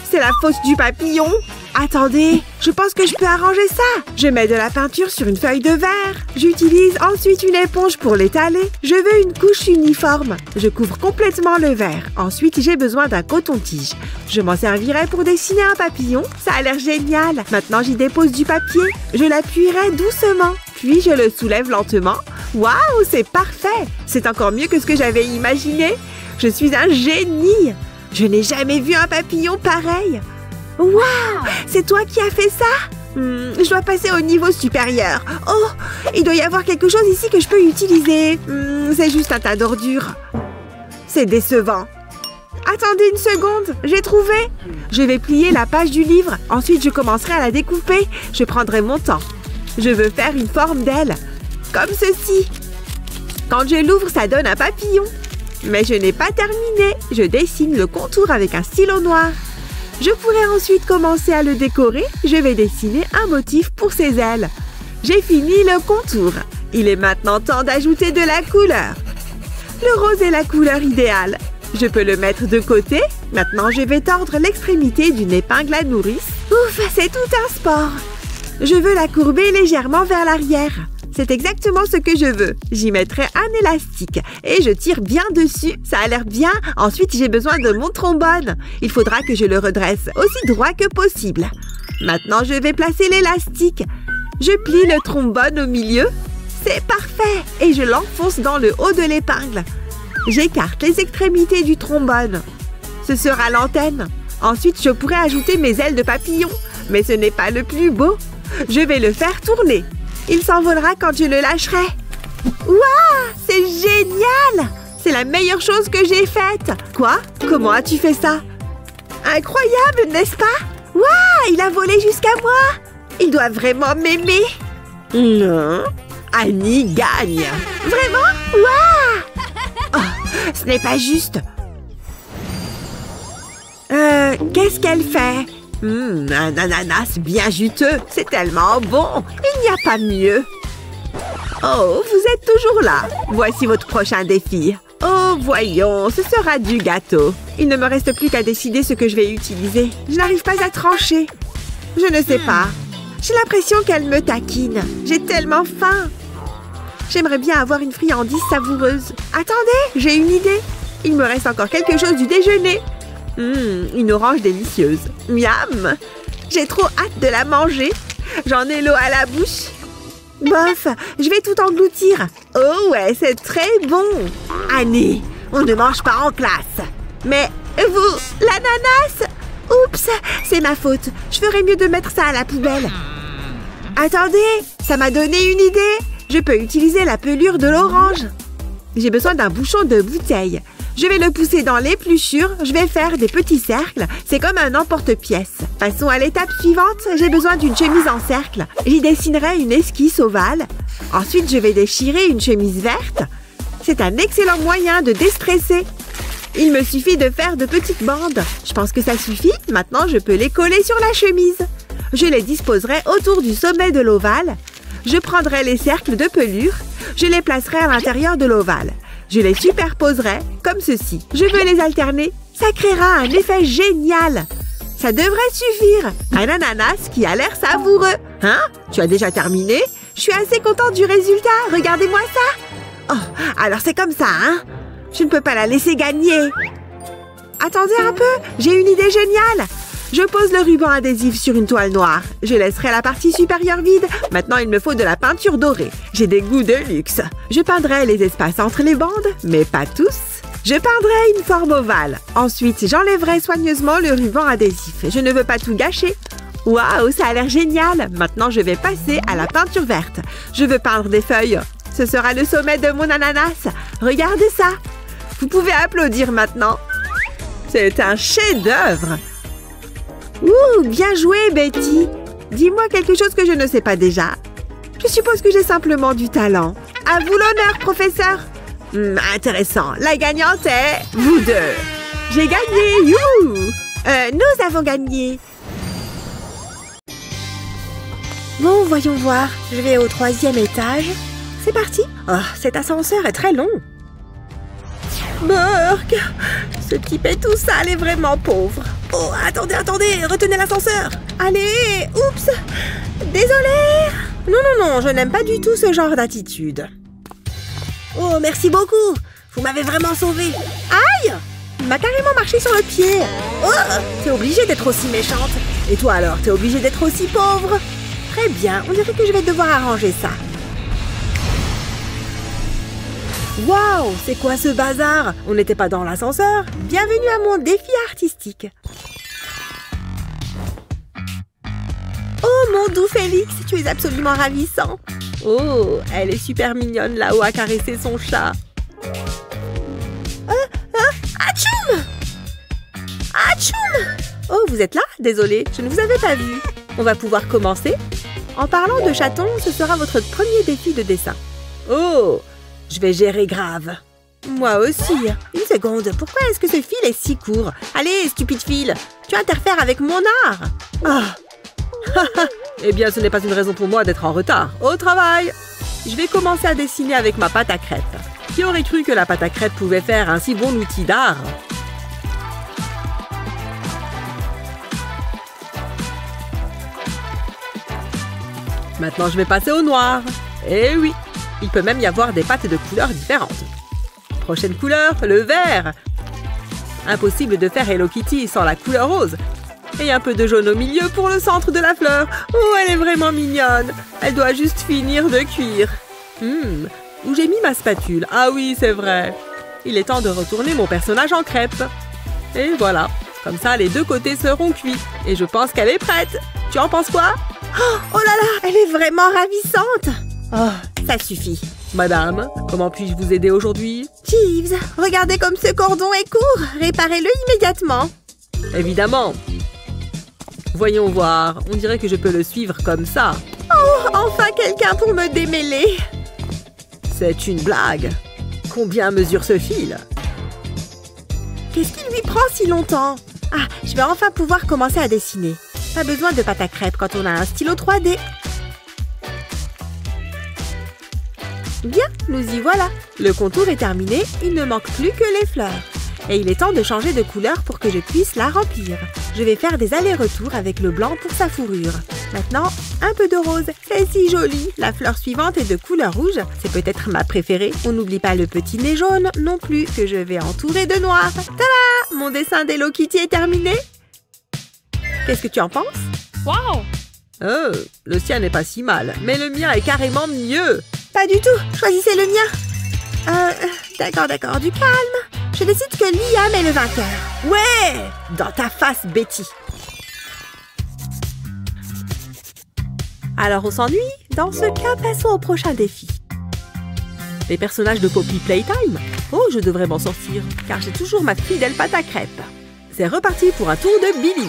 C'est la faute du papillon. Attendez, je pense que je peux arranger ça. Je mets de la peinture sur une feuille de verre. J'utilise ensuite une éponge pour l'étaler. Je veux une couche uniforme. Je couvre complètement le verre. Ensuite, j'ai besoin d'un coton-tige. Je m'en servirai pour dessiner un papillon. Ça a l'air génial. Maintenant, j'y dépose du papier. Je l'appuierai doucement. Puis, je le soulève lentement. Waouh, c'est parfait. C'est encore mieux que ce que j'avais imaginé. Je suis un génie. Je n'ai jamais vu un papillon pareil. Waouh! C'est toi qui as fait ça? Je dois passer au niveau supérieur. Oh! Il doit y avoir quelque chose ici que je peux utiliser. C'est juste un tas d'ordures. C'est décevant. Attendez une seconde, j'ai trouvé. Je vais plier la page du livre. Ensuite, je commencerai à la découper. Je prendrai mon temps. Je veux faire une forme d'aile. Comme ceci. Quand je l'ouvre, ça donne un papillon. Mais je n'ai pas terminé. Je dessine le contour avec un stylo noir. Je pourrais ensuite commencer à le décorer. Je vais dessiner un motif pour ses ailes. J'ai fini le contour. Il est maintenant temps d'ajouter de la couleur. Le rose est la couleur idéale. Je peux le mettre de côté. Maintenant, je vais tordre l'extrémité d'une épingle à nourrice. Ouf, c'est tout un sport. Je veux la courber légèrement vers l'arrière. C'est exactement ce que je veux. J'y mettrai un élastique et je tire bien dessus. Ça a l'air bien. Ensuite, j'ai besoin de mon trombone. Il faudra que je le redresse aussi droit que possible. Maintenant, je vais placer l'élastique. Je plie le trombone au milieu. C'est parfait. Et je l'enfonce dans le haut de l'épingle. J'écarte les extrémités du trombone. Ce sera l'antenne. Ensuite, je pourrai ajouter mes ailes de papillon. Mais ce n'est pas le plus beau. Je vais le faire tourner. Il s'envolera quand je le lâcherai. Waouh! C'est génial! C'est la meilleure chose que j'ai faite. Quoi? Comment as-tu fait ça? Incroyable, n'est-ce pas? Waouh! Il a volé jusqu'à moi. Il doit vraiment m'aimer. Non. Annie gagne. Vraiment? Waouh! Oh, ce n'est pas juste. Qu'est-ce qu'elle fait? Un ananas bien juteux. C'est tellement bon. Il n'y a pas mieux. Oh, vous êtes toujours là. Voici votre prochain défi. Oh, voyons, ce sera du gâteau. Il ne me reste plus qu'à décider ce que je vais utiliser. Je n'arrive pas à trancher. Je ne sais pas. J'ai l'impression qu'elle me taquine. J'ai tellement faim. J'aimerais bien avoir une friandise savoureuse. Attendez, j'ai une idée. Il me reste encore quelque chose du déjeuner. Une orange délicieuse. Miam! J'ai trop hâte de la manger. J'en ai l'eau à la bouche. Bof, je vais tout engloutir. Oh ouais, c'est très bon. Annie, on ne mange pas en classe. Mais vous, l'ananas? Oups, c'est ma faute. Je ferais mieux de mettre ça à la poubelle. Attendez, ça m'a donné une idée. Je peux utiliser la pelure de l'orange. J'ai besoin d'un bouchon de bouteille. Je vais le pousser dans l'épluchure. Je vais faire des petits cercles. C'est comme un emporte-pièce. Passons à l'étape suivante. J'ai besoin d'une chemise en cercle. J'y dessinerai une esquisse ovale. Ensuite, je vais déchirer une chemise verte. C'est un excellent moyen de déstresser. Il me suffit de faire de petites bandes. Je pense que ça suffit. Maintenant, je peux les coller sur la chemise. Je les disposerai autour du sommet de l'ovale. Je prendrai les cercles de pelure. Je les placerai à l'intérieur de l'ovale. Je les superposerai comme ceci. Je veux les alterner. Ça créera un effet génial. Ça devrait suffire. Un ananas qui a l'air savoureux. Hein? Tu as déjà terminé? Je suis assez contente du résultat. Regardez-moi ça. Oh, alors c'est comme ça, hein? Je ne peux pas la laisser gagner. Attendez un peu. J'ai une idée géniale. Je pose le ruban adhésif sur une toile noire. Je laisserai la partie supérieure vide. Maintenant, il me faut de la peinture dorée. J'ai des goûts de luxe. Je peindrai les espaces entre les bandes, mais pas tous. Je peindrai une forme ovale. Ensuite, j'enlèverai soigneusement le ruban adhésif. Je ne veux pas tout gâcher. Waouh, ça a l'air génial. Maintenant, je vais passer à la peinture verte. Je veux peindre des feuilles. Ce sera le sommet de mon ananas. Regardez ça. Vous pouvez applaudir maintenant. C'est un chef-d'œuvre. Ouh, bien joué, Betty. Dis-moi quelque chose que je ne sais pas déjà. Je suppose que j'ai simplement du talent. À vous l'honneur, professeur. Intéressant. La gagnante est vous deux. J'ai gagné. Youhou. Nous avons gagné. Bon, voyons voir. Je vais au 3e étage. C'est parti. Oh, cet ascenseur est très long. Burk, ce type est tout sale et vraiment pauvre. Oh, attendez, retenez l'ascenseur. Allez, oups. Désolée. Non, je n'aime pas du tout ce genre d'attitude. Oh, merci beaucoup. Vous m'avez vraiment sauvée. Aïe! Il m'a carrément marché sur le pied. Oh, t'es obligée d'être aussi méchante. Et toi alors, t'es obligée d'être aussi pauvre. Très bien, on dirait que je vais devoir arranger ça. Waouh, c'est quoi ce bazar? On n'était pas dans l'ascenseur? Bienvenue à mon défi artistique. Oh, mon doux Félix, tu es absolument ravissant. Oh, elle est super mignonne là-haut à caresser son chat. Atchoum! Atchoum! Oh, vous êtes là? Désolée, je ne vous avais pas vu. On va pouvoir commencer. En parlant de chatons, ce sera votre premier défi de dessin. Oh! Je vais gérer grave. Moi aussi. Une seconde, pourquoi est-ce que ce fil est si court? Allez, stupide fil, tu interfères avec mon art. Ah. Eh bien, ce n'est pas une raison pour moi d'être en retard. Au travail! Je vais commencer à dessiner avec ma pâte à crêpes. Qui aurait cru que la pâte à crêpes pouvait faire un si bon outil d'art? Maintenant, je vais passer au noir. Eh oui! Il peut même y avoir des pâtes de couleurs différentes. Prochaine couleur, le vert. Impossible de faire Hello Kitty sans la couleur rose. Et un peu de jaune au milieu pour le centre de la fleur. Oh, elle est vraiment mignonne. Elle doit juste finir de cuire. Où j'ai mis ma spatule? Ah oui, c'est vrai. Il est temps de retourner mon personnage en crêpe. Et voilà. Comme ça, les deux côtés seront cuits. Et je pense qu'elle est prête. Tu en penses quoi? Oh là là, elle est vraiment ravissante. Oh, ça suffit. Madame, comment puis-je vous aider aujourd'hui? Jeeves, regardez comme ce cordon est court. Réparez-le immédiatement. Évidemment. Voyons voir. On dirait que je peux le suivre comme ça. Oh, enfin quelqu'un pour me démêler. C'est une blague. Combien mesure ce fil? Qu'est-ce qui lui prend si longtemps? Ah, je vais enfin pouvoir commencer à dessiner. Pas besoin de pâte à crêpes quand on a un stylo 3D. Bien, nous y voilà. Le contour est terminé, il ne manque plus que les fleurs. Et il est temps de changer de couleur pour que je puisse la remplir. Je vais faire des allers-retours avec le blanc pour sa fourrure. Maintenant, un peu de rose. C'est si joli. La fleur suivante est de couleur rouge. C'est peut-être ma préférée. On n'oublie pas le petit nez jaune non plus que je vais entourer de noir. Tada! Mon dessin d'Hello Kitty est terminé. Qu'est-ce que tu en penses? Wow! Le sien n'est pas si mal, mais le mien est carrément mieux. Pas du tout, choisissez le mien. D'accord, du calme. Je décide que Liam est le vainqueur. Ouais! Dans ta face, Betty. Alors on s'ennuie? Dans ce cas, passons au prochain défi. Les personnages de Poppy Playtime? Oh, je devrais m'en sortir, car j'ai toujours ma fidèle pâte à crêpes. C'est reparti pour un tour de Billy.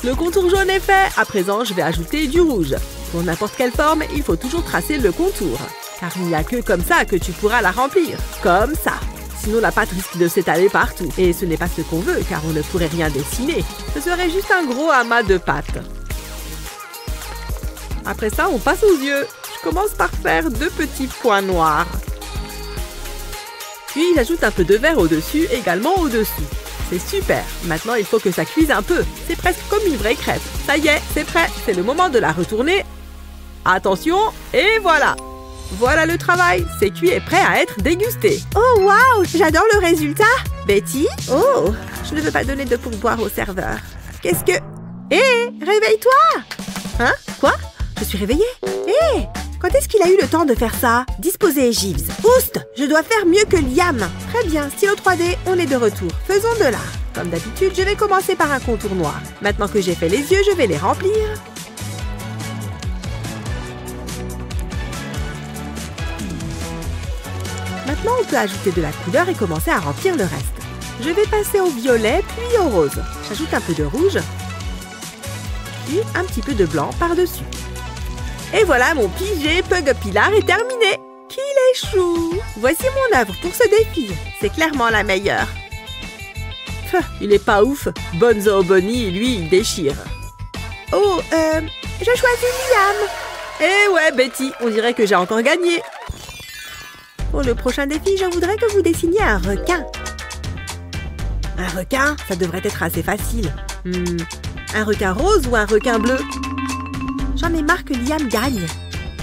Le contour jaune est fait. À présent, je vais ajouter du rouge. Pour n'importe quelle forme, il faut toujours tracer le contour. Car il n'y a que comme ça que tu pourras la remplir. Comme ça. Sinon, la pâte risque de s'étaler partout. Et ce n'est pas ce qu'on veut, car on ne pourrait rien dessiner. Ce serait juste un gros amas de pâte. Après ça, on passe aux yeux. Je commence par faire 2 petits points noirs. Puis, j'ajoute un peu de vert au-dessus, également au-dessous. C'est super. Maintenant, il faut que ça cuise un peu. C'est presque comme une vraie crêpe. Ça y est, c'est prêt. C'est le moment de la retourner. Attention, et voilà. Voilà le travail. C'est cuit et prêt à être dégusté. Oh, waouh, j'adore le résultat. Betty? Oh, je ne veux pas donner de pourboire au serveur. Qu'est-ce que... Hé, réveille-toi! Hein? Quoi? Je suis réveillée. Hé, quand est-ce qu'il a eu le temps de faire ça? Disposez, Jeeves. Oust, je dois faire mieux que Liam. Très bien, stylo 3D, on est de retour. Faisons de l'art. Comme d'habitude, je vais commencer par un contour noir. Maintenant que j'ai fait les yeux, je vais les remplir. Maintenant, on peut ajouter de la couleur et commencer à remplir le reste. Je vais passer au violet, puis au rose. J'ajoute un peu de rouge, puis un petit peu de blanc par-dessus. Et voilà, mon pigé Pug Pilar est terminé. Qu'il est chou! Voici mon œuvre pour ce défi. C'est clairement la meilleure. Il est pas ouf. Bonzo Bonnie, lui, il déchire. Oh, je choisis Liam. Eh ouais, Betty, on dirait que j'ai encore gagné. Pour le prochain défi, je voudrais que vous dessiniez un requin. Un requin? Ça devrait être assez facile. Un requin rose ou un requin bleu? J'en ai marre que Liam gagne.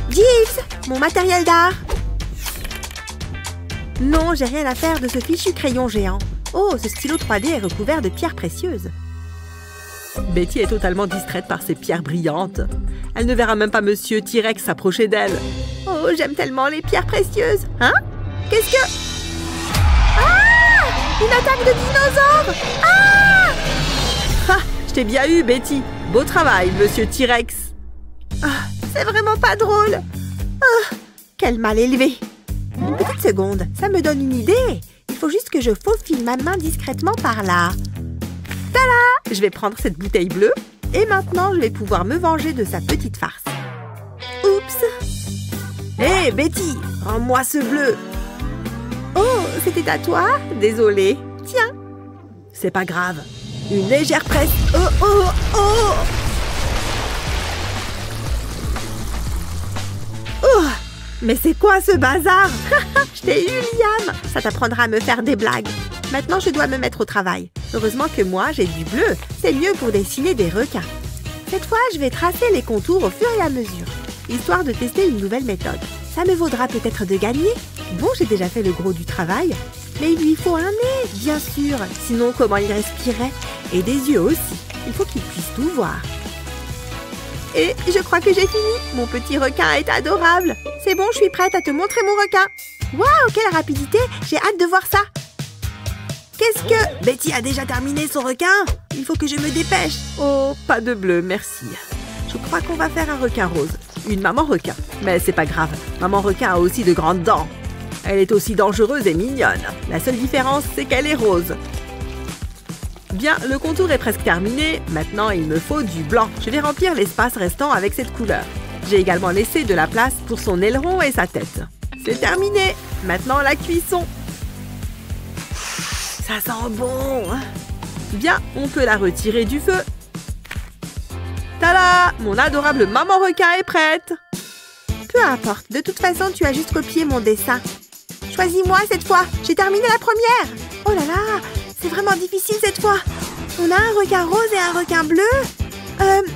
Jeeves, mon matériel d'art. Non, j'ai rien à faire de ce fichu crayon géant. Oh, ce stylo 3D est recouvert de pierres précieuses. Betty est totalement distraite par ces pierres brillantes. Elle ne verra même pas Monsieur T-Rex s'approcher d'elle. Oh, j'aime tellement les pierres précieuses. Hein? Qu'est-ce que... Ah! Une attaque de dinosaure! Ah! Ah! Je t'ai bien eu, Betty. Beau travail, Monsieur T-Rex. Ah, c'est vraiment pas drôle. Ah, quel mal élevé. Une petite seconde, ça me donne une idée. Il faut juste que je faufile ma main discrètement par là. Tada! Je vais prendre cette bouteille bleue. Et maintenant, je vais pouvoir me venger de sa petite farce. Oups! Hé, Betty, rends-moi ce bleu. Oh, c'était à toi? Désolée. Tiens. C'est pas grave. Une légère presse. Oh! Mais c'est quoi ce bazar? Je t'ai eu, Liam. Ça t'apprendra à me faire des blagues. Maintenant, je dois me mettre au travail. Heureusement que moi, j'ai du bleu. C'est mieux pour dessiner des requins. Cette fois, je vais tracer les contours au fur et à mesure, histoire de tester une nouvelle méthode. Ça me vaudra peut-être de gagner. Bon, j'ai déjà fait le gros du travail. Mais il lui faut un nez, bien sûr. Sinon, comment il respirait? Et des yeux aussi. Il faut qu'il puisse tout voir. Et je crois que j'ai fini. Mon petit requin est adorable. C'est bon, je suis prête à te montrer mon requin. Waouh, quelle rapidité! J'ai hâte de voir ça. Qu'est-ce que... Betty a déjà terminé son requin? Il faut que je me dépêche. Oh, pas de bleu, merci. Je crois qu'on va faire un requin rose. Une maman requin. Mais c'est pas grave. Maman requin a aussi de grandes dents. Elle est aussi dangereuse et mignonne. La seule différence, c'est qu'elle est rose. Bien, le contour est presque terminé. Maintenant, il me faut du blanc. Je vais remplir l'espace restant avec cette couleur. J'ai également laissé de la place pour son aileron et sa tête. C'est terminé. Maintenant, la cuisson. Ça sent bon. Bien, on peut la retirer du feu. Tada! Mon adorable maman requin est prête. Peu importe. De toute façon, tu as juste copié mon dessin. Choisis-moi cette fois. J'ai terminé la première. Oh là là! C'est vraiment difficile cette fois. On a un requin rose et un requin bleu.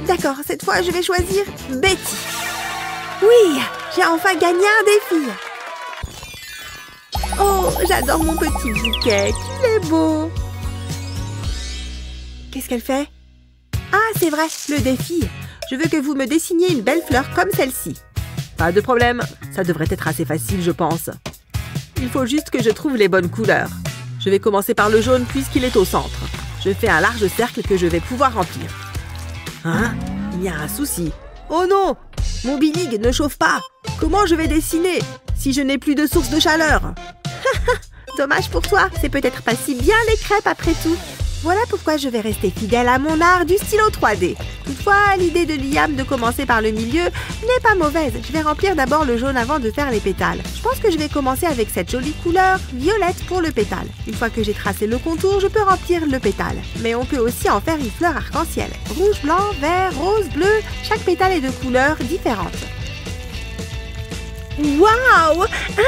D'accord, cette fois, je vais choisir Betty. Oui, j'ai enfin gagné un défi. Oh, j'adore mon petit bouquet. Qu'il est beau. Qu'est-ce qu'elle fait? Ah, c'est vrai, le défi. Je veux que vous me dessiniez une belle fleur comme celle-ci. Pas de problème, ça devrait être assez facile, je pense. Il faut juste que je trouve les bonnes couleurs. Je vais commencer par le jaune puisqu'il est au centre. Je fais un large cercle que je vais pouvoir remplir. Hein? Il y a un souci. Oh non! Mon Billig ne chauffe pas! Comment je vais dessiner si je n'ai plus de source de chaleur? Dommage pour toi, c'est peut-être pas si bien les crêpes après tout. Voilà pourquoi je vais rester fidèle à mon art du stylo 3D. Toutefois, l'idée de Liam de commencer par le milieu n'est pas mauvaise. Je vais remplir d'abord le jaune avant de faire les pétales. Je pense que je vais commencer avec cette jolie couleur violette pour le pétale. Une fois que j'ai tracé le contour, je peux remplir le pétale. Mais on peut aussi en faire une fleur arc-en-ciel. Rouge, blanc, vert, rose, bleu, chaque pétale est de couleurs différentes. Waouh!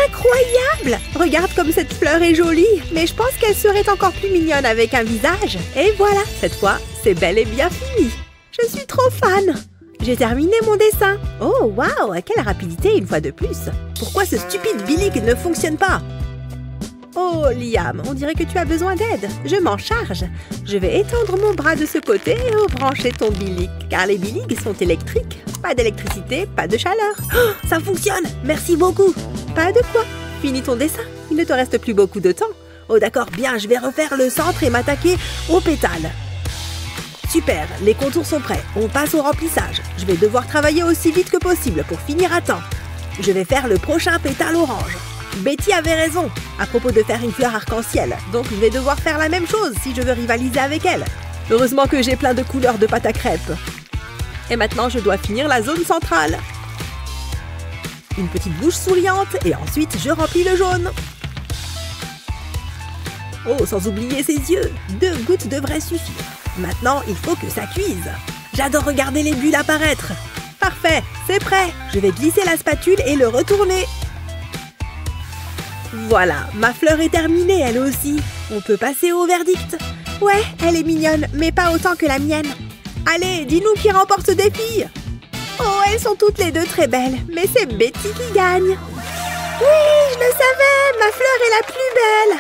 Incroyable! Regarde comme cette fleur est jolie, mais je pense qu'elle serait encore plus mignonne avec un visage. Et voilà, cette fois, c'est bel et bien fini. Je suis trop fan! J'ai terminé mon dessin. Oh, waouh! Quelle rapidité une fois de plus! Pourquoi ce stupide Billig ne fonctionne pas? Oh, Liam, on dirait que tu as besoin d'aide. Je m'en charge. Je vais étendre mon bras de ce côté et rebrancher ton Billig, car les Billig sont électriques. Pas d'électricité, pas de chaleur. Oh, ça fonctionne! Merci beaucoup! Pas de quoi. Finis ton dessin. Il ne te reste plus beaucoup de temps. Oh d'accord, bien, je vais refaire le centre et m'attaquer aux pétales. Super, les contours sont prêts. On passe au remplissage. Je vais devoir travailler aussi vite que possible pour finir à temps. Je vais faire le prochain pétale orange. Betty avait raison à propos de faire une fleur arc-en-ciel. Donc je vais devoir faire la même chose si je veux rivaliser avec elle. Heureusement que j'ai plein de couleurs de pâte à crêpes. Et maintenant, je dois finir la zone centrale. Une petite bouche souriante et ensuite, je remplis le jaune. Oh, sans oublier ses yeux. 2 gouttes devraient suffire. Maintenant, il faut que ça cuise. J'adore regarder les bulles apparaître. Parfait, c'est prêt. Je vais glisser la spatule et le retourner. Voilà, ma fleur est terminée, elle aussi. On peut passer au verdict. Ouais, elle est mignonne, mais pas autant que la mienne. Allez, dis-nous qui remporte ce défi. Oh, elles sont toutes les deux très belles, mais c'est Betty qui gagne. Oui, je le savais, ma fleur est la plus belle.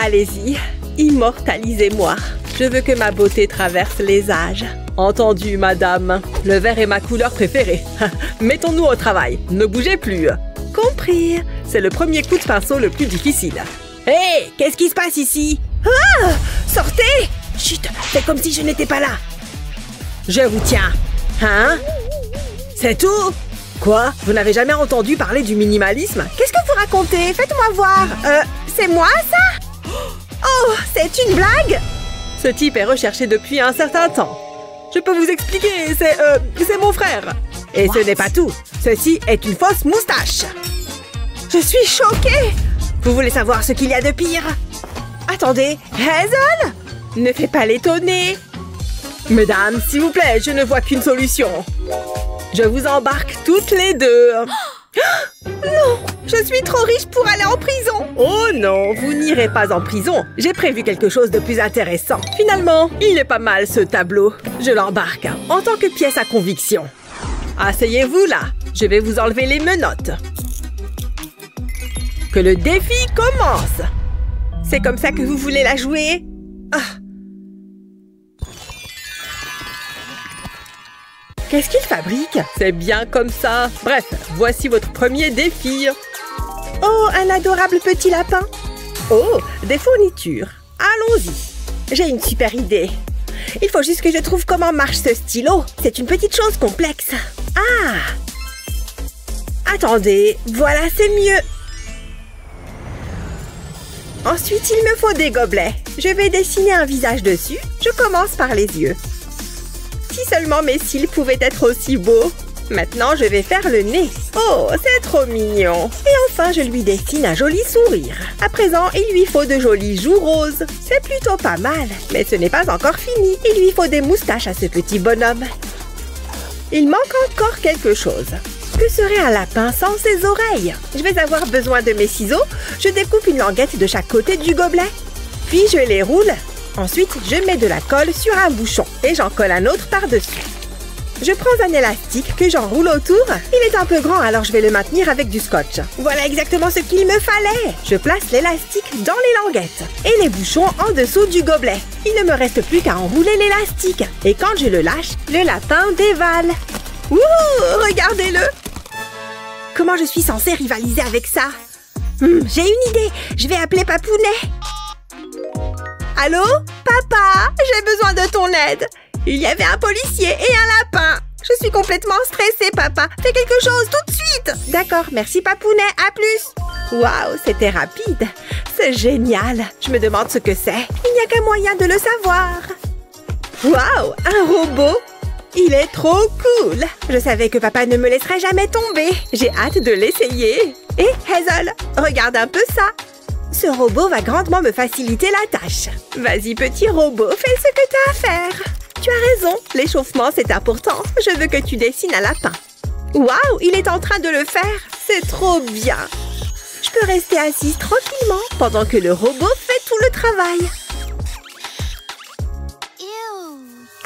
Allez-y, immortalisez-moi. Je veux que ma beauté traverse les âges. Entendu, madame. Le vert est ma couleur préférée. Mettons-nous au travail. Ne bougez plus. Compris. C'est le premier coup de pinceau le plus difficile. Hé, hey, qu'est-ce qui se passe ici? Ah! Sortez! Chut, faites comme si je n'étais pas là. Je vous tiens. Hein? C'est tout? Quoi? Vous n'avez jamais entendu parler du minimalisme? Qu'est-ce que vous racontez? Faites-moi voir. C'est moi, ça? Oh, c'est une blague? Ce type est recherché depuis un certain temps. Je peux vous expliquer, c'est mon frère. Et ce n'est pas tout. Ceci est une fausse moustache. Je suis choquée. Vous voulez savoir ce qu'il y a de pire? Attendez, Hazel? Ne fais pas l'étonner. Mesdames, s'il vous plaît, je ne vois qu'une solution. Je vous embarque toutes les deux. Non, je suis trop riche pour aller en prison. Oh non, vous n'irez pas en prison. J'ai prévu quelque chose de plus intéressant. Finalement, il est pas mal ce tableau. Je l'embarque en tant que pièce à conviction. Asseyez-vous là. Je vais vous enlever les menottes. Que le défi commence. C'est comme ça que vous voulez la jouer? Ah. Qu'est-ce qu'il fabrique? C'est bien comme ça. Bref, voici votre premier défi. Oh, un adorable petit lapin. Oh, des fournitures. Allons-y. J'ai une super idée. Il faut juste que je trouve comment marche ce stylo. C'est une petite chose complexe. Ah! Attendez, voilà, c'est mieux. Ensuite, il me faut des gobelets. Je vais dessiner un visage dessus. Je commence par les yeux. Si seulement mes cils pouvaient être aussi beaux. Maintenant, je vais faire le nez. Oh, c'est trop mignon. Et enfin, je lui dessine un joli sourire. À présent, il lui faut de jolies joues roses. C'est plutôt pas mal, mais ce n'est pas encore fini. Il lui faut des moustaches à ce petit bonhomme. Il manque encore quelque chose. Que serait un lapin sans ses oreilles? Je vais avoir besoin de mes ciseaux. Je découpe une languette de chaque côté du gobelet. Puis je les roule. Ensuite, je mets de la colle sur un bouchon et j'en colle un autre par-dessus. Je prends un élastique que j'enroule autour. Il est un peu grand, alors je vais le maintenir avec du scotch. Voilà exactement ce qu'il me fallait. Je place l'élastique dans les languettes et les bouchons en dessous du gobelet. Il ne me reste plus qu'à enrouler l'élastique. Et quand je le lâche, le lapin dévale. Ouh, regardez-le! Comment je suis censée rivaliser avec ça? J'ai une idée. Je vais appeler Papounet. Allô? Papa, j'ai besoin de ton aide. Il y avait un policier et un lapin. Je suis complètement stressée, papa. Fais quelque chose tout de suite. D'accord, merci Papounet. À plus. Waouh, c'était rapide. C'est génial. Je me demande ce que c'est. Il n'y a qu'un moyen de le savoir. Waouh, un robot. Il est trop cool. Je savais que papa ne me laisserait jamais tomber. J'ai hâte de l'essayer. Et Hazel, regarde un peu ça. Ce robot va grandement me faciliter la tâche. Vas-y, petit robot, fais ce que tu as à faire. Tu as raison, l'échauffement, c'est important. Je veux que tu dessines un lapin. Waouh, il est en train de le faire. C'est trop bien. Je peux rester assise tranquillement pendant que le robot fait tout le travail.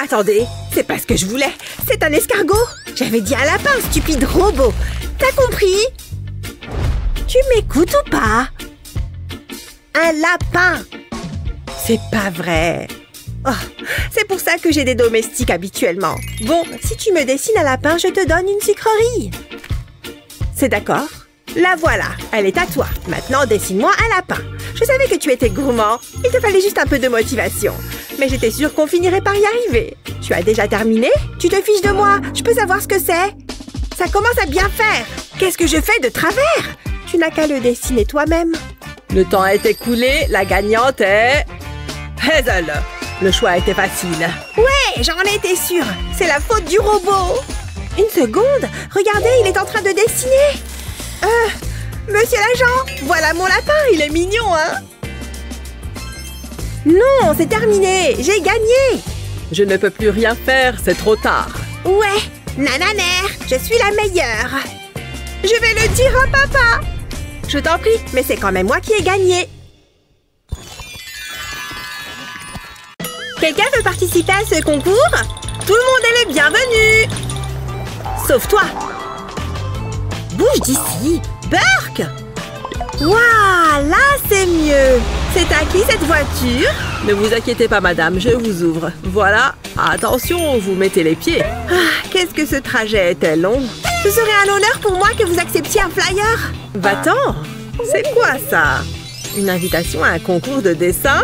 Attendez, c'est pas ce que je voulais. C'est un escargot. J'avais dit un lapin, stupide robot. T'as compris? Tu m'écoutes ou pas? Un lapin. C'est pas vrai. Oh, c'est pour ça que j'ai des domestiques habituellement. Bon, si tu me dessines un lapin, je te donne une sucrerie. C'est d'accord? La voilà, elle est à toi. Maintenant, dessine-moi un lapin. Je savais que tu étais gourmand. Il te fallait juste un peu de motivation. Mais j'étais sûre qu'on finirait par y arriver. Tu as déjà terminé? Tu te fiches de moi? Je peux savoir ce que c'est? Ça commence à bien faire. Qu'est-ce que je fais de travers? Tu n'as qu'à le dessiner toi-même. Le temps est écoulé, la gagnante est... Hazel. Le choix était facile. Ouais, j'en étais sûre. C'est la faute du robot. Une seconde. Regardez, il est en train de dessiner. Monsieur l'agent, voilà mon lapin. Il est mignon, hein? Non, c'est terminé. J'ai gagné. Je ne peux plus rien faire, c'est trop tard. Ouais, nananer, je suis la meilleure. Je vais le dire à papa. Je t'en prie, mais c'est quand même moi qui ai gagné. Quelqu'un veut participer à ce concours? Tout le monde est le bienvenu. Sauf toi. Bouge d'ici, Burke. Waouh, là c'est mieux. C'est à qui cette voiture? Ne vous inquiétez pas, madame, je vous ouvre. Voilà, attention, vous mettez les pieds. Ah, qu'est-ce que ce trajet était long. Ce serait un honneur pour moi que vous acceptiez un flyer. Va-t'en. C'est quoi ça? Une invitation à un concours de dessin?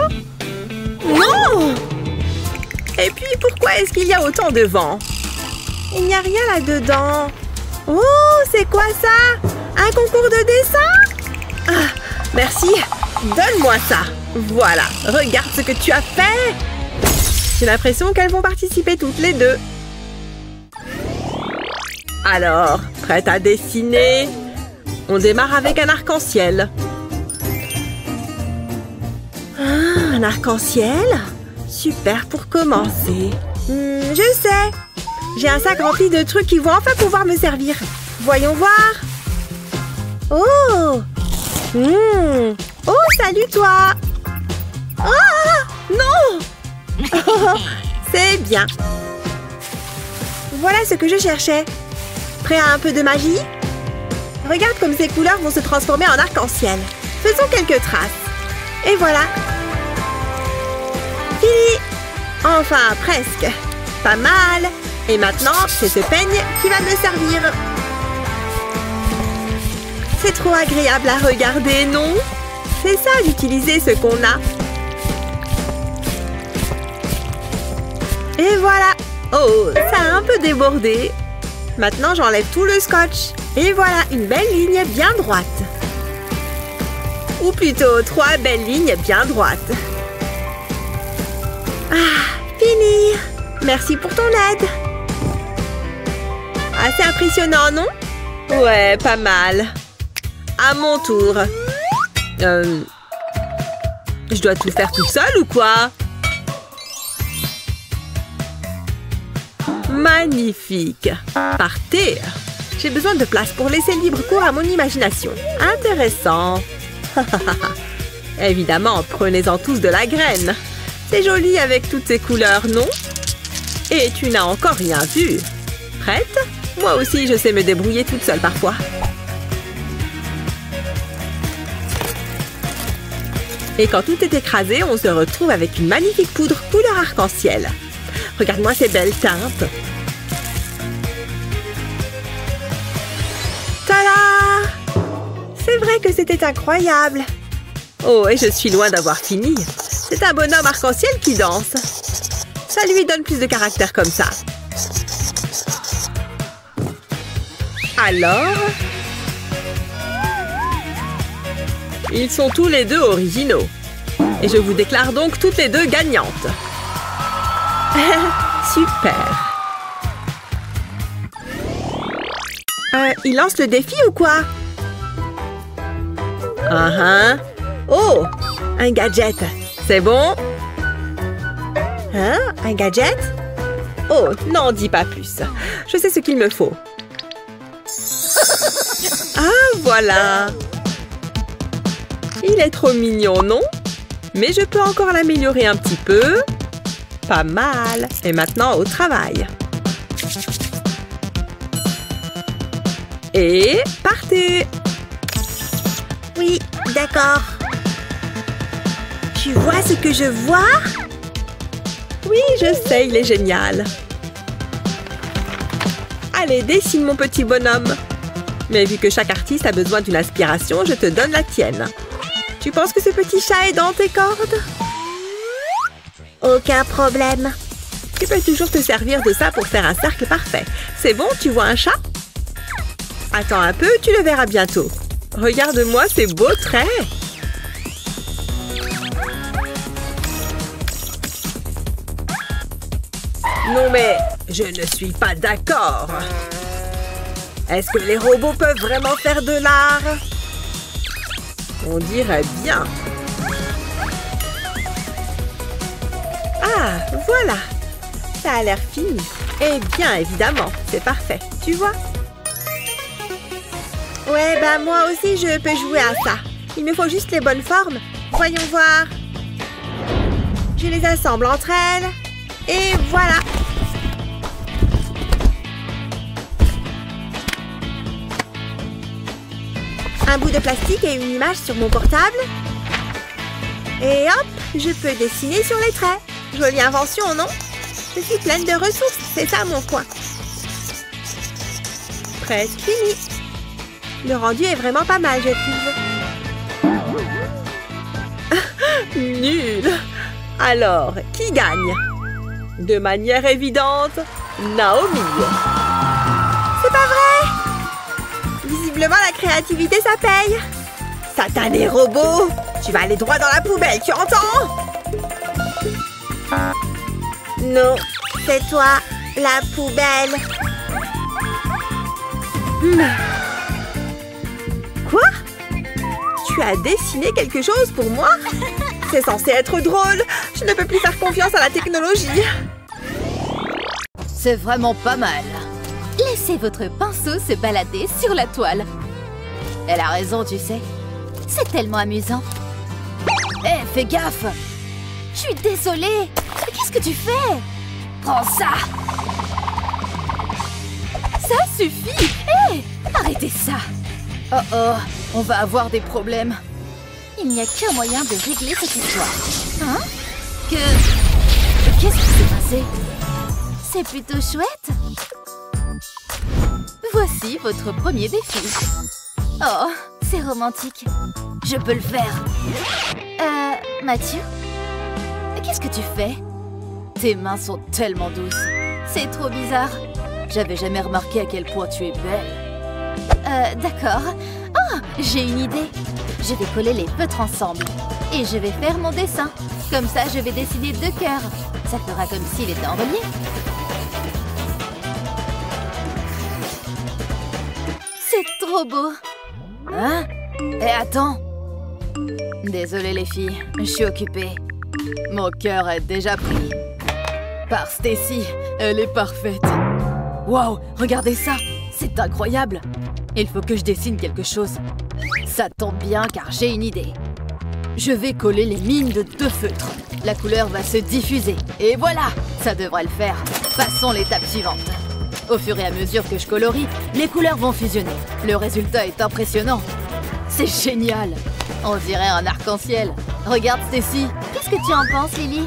Non! Et puis, pourquoi est-ce qu'il y a autant de vent? Il n'y a rien là-dedans. Oh, c'est quoi ça? Un concours de dessin? Ah, merci. Donne-moi ça. Voilà, regarde ce que tu as fait. J'ai l'impression qu'elles vont participer toutes les deux. Alors, prête à dessiner? On démarre avec un arc-en-ciel. Ah, un arc-en-ciel? Super pour commencer. Je sais. J'ai un sac rempli de trucs qui vont enfin pouvoir me servir. Voyons voir. Oh! Oh, salut toi! Oh! Non! Oh, c'est bien. Voilà ce que je cherchais. Prêt à un peu de magie? Regarde comme ces couleurs vont se transformer en arc-en-ciel. Faisons quelques traces. Et voilà. Fini! Enfin, presque. Pas mal. Et maintenant, c'est ce peigne qui va me servir. C'est trop agréable à regarder, non? C'est ça d'utiliser ce qu'on a. Et voilà. Oh, ça a un peu débordé. Maintenant, j'enlève tout le scotch. Et voilà, une belle ligne bien droite. Ou plutôt, 3 belles lignes bien droites. Ah, fini. Merci pour ton aide. Assez impressionnant, non? Ouais, pas mal. À mon tour. Je dois tout faire toute seule ou quoi? Magnifique. Partez. J'ai besoin de place pour laisser libre cours à mon imagination. Intéressant. Évidemment, prenez-en tous de la graine. C'est joli avec toutes ces couleurs, non? Et tu n'as encore rien vu. Prête? Moi aussi, je sais me débrouiller toute seule parfois. Et quand tout est écrasé, on se retrouve avec une magnifique poudre couleur arc-en-ciel. Regarde-moi ces belles teintes. Tada! C'est vrai que c'était incroyable. Oh, et je suis loin d'avoir fini. C'est un bonhomme arc-en-ciel qui danse. Ça lui donne plus de caractère comme ça. Alors? Ils sont tous les deux originaux. Et je vous déclare donc toutes les deux gagnantes. Super. Il lance le défi ou quoi? Oh, un gadget. C'est bon? Hein? Un gadget? Oh, n'en dis pas plus. Je sais ce qu'il me faut. Ah, voilà. Il est trop mignon, non? Mais je peux encore l'améliorer un petit peu. Pas mal. Et maintenant, au travail. Et partez! Oui, d'accord. Tu vois ce que je vois? Oui, je sais, il est génial. Allez, dessine mon petit bonhomme. Mais vu que chaque artiste a besoin d'une inspiration, je te donne la tienne. Tu penses que ce petit chat est dans tes cordes? Aucun problème. Tu peux toujours te servir de ça pour faire un cercle parfait. C'est bon, tu vois un chat? Attends un peu, tu le verras bientôt. Regarde-moi ces beaux traits. Non mais, je ne suis pas d'accord. Est-ce que les robots peuvent vraiment faire de l'art? On dirait bien. Ah, voilà. Ça a l'air fini. Eh bien, évidemment, c'est parfait. Tu vois? Ouais, bah moi aussi, je peux jouer à ça. Il me faut juste les bonnes formes. Voyons voir. Je les assemble entre elles. Et voilà. Un bout de plastique et une image sur mon portable. Et hop, je peux dessiner sur les traits. Jolie invention, non? Je suis pleine de ressources, c'est ça mon coin. Presque fini. Le rendu est vraiment pas mal, je trouve. Nul. Alors, qui gagne? De manière évidente, Naomi. C'est pas vrai? Visiblement, la créativité, ça paye. Satané robot! Tu vas aller droit dans la poubelle, tu entends? Non, c'est toi, la poubelle. Quoi? Tu as dessiné quelque chose pour moi? C'est censé être drôle. Je ne peux plus faire confiance à la technologie. C'est vraiment pas mal. Laissez votre pinceau se balader sur la toile. Elle a raison, tu sais. C'est tellement amusant. Hé, fais gaffe! Je suis désolée. Qu'est-ce que tu fais? Prends ça! Ça suffit! Hé! Arrêtez ça! Oh oh, on va avoir des problèmes. Il n'y a qu'un moyen de régler cette histoire. Hein? Qu'est-ce qui s'est passé? C'est plutôt chouette. Voici votre premier défi. Oh, c'est romantique. Je peux le faire. Mathieu? Qu'est-ce que tu fais? Tes mains sont tellement douces. C'est trop bizarre. J'avais jamais remarqué à quel point tu es belle. D'accord. Oh, j'ai une idée. Je vais coller les feutres ensemble. Et je vais faire mon dessin. Comme ça, je vais dessiner 2 cœurs. Ça fera comme s'il était en relief. C'est trop beau. Hein? Et attends. Désolée les filles, je suis occupée. Mon cœur est déjà pris. Par Stacy, elle est parfaite. Waouh, regardez ça. C'est incroyable. Il faut que je dessine quelque chose. Ça tombe bien car j'ai une idée. Je vais coller les mines de 2 feutres. La couleur va se diffuser. Et voilà, ça devrait le faire. Passons l'étape suivante. Au fur et à mesure que je colorie, les couleurs vont fusionner. Le résultat est impressionnant. C'est génial. On dirait un arc-en-ciel. Regarde, Stacy. Qu'est-ce que tu en penses, Lily?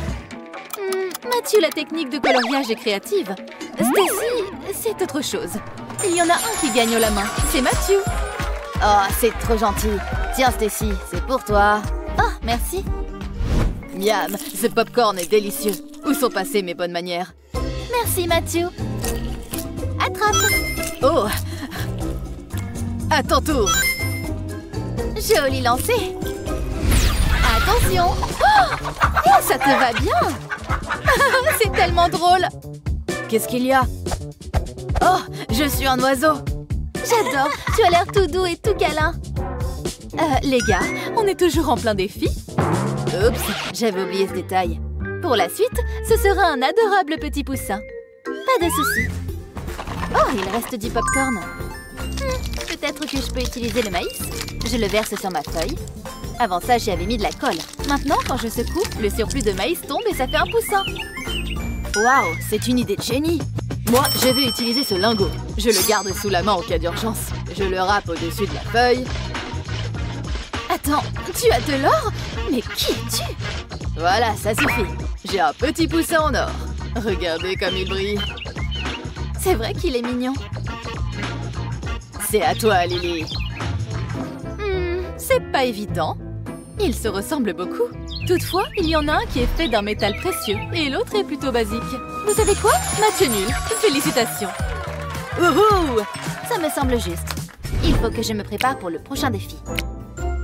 Mathieu, la technique de coloriage est créative. Stacy, c'est autre chose. Il y en a un qui gagne la main. C'est Mathieu. Oh, c'est trop gentil. Tiens, Stacy, c'est pour toi. Oh, merci. Miam, ce popcorn est délicieux. Où sont passées mes bonnes manières? Merci, Mathieu. Attrape. Oh. À ton tour. Joli lancé. Attention. Oh, ça te va bien. C'est tellement drôle. Qu'est-ce qu'il y a? Oh, je suis un oiseau. J'adore. Tu as l'air tout doux et tout câlin. Les gars, on est toujours en plein défi. Oups, j'avais oublié ce détail. Pour la suite, ce sera un adorable petit poussin. Pas de souci. Oh, il reste du popcorn. Peut-être que je peux utiliser le maïs. Je le verse sur ma feuille. Avant ça, j'y avais mis de la colle. Maintenant, quand je secoue, le surplus de maïs tombe et ça fait un poussin. Waouh, c'est une idée de génie. Moi, je vais utiliser ce lingot. Je le garde sous la main en cas d'urgence. Je le râpe au-dessus de la feuille. Attends, tu as de l'or? Mais qui es-tu? Voilà, ça suffit. J'ai un petit poussin en or. Regardez comme il brille. C'est vrai qu'il est mignon. C'est à toi, Lily. C'est pas évident. Ils se ressemblent beaucoup. Toutefois, il y en a un qui est fait d'un métal précieux et l'autre est plutôt basique. Vous savez quoi? Match nul. Félicitations. Wouhou! Ça me semble juste. Il faut que je me prépare pour le prochain défi.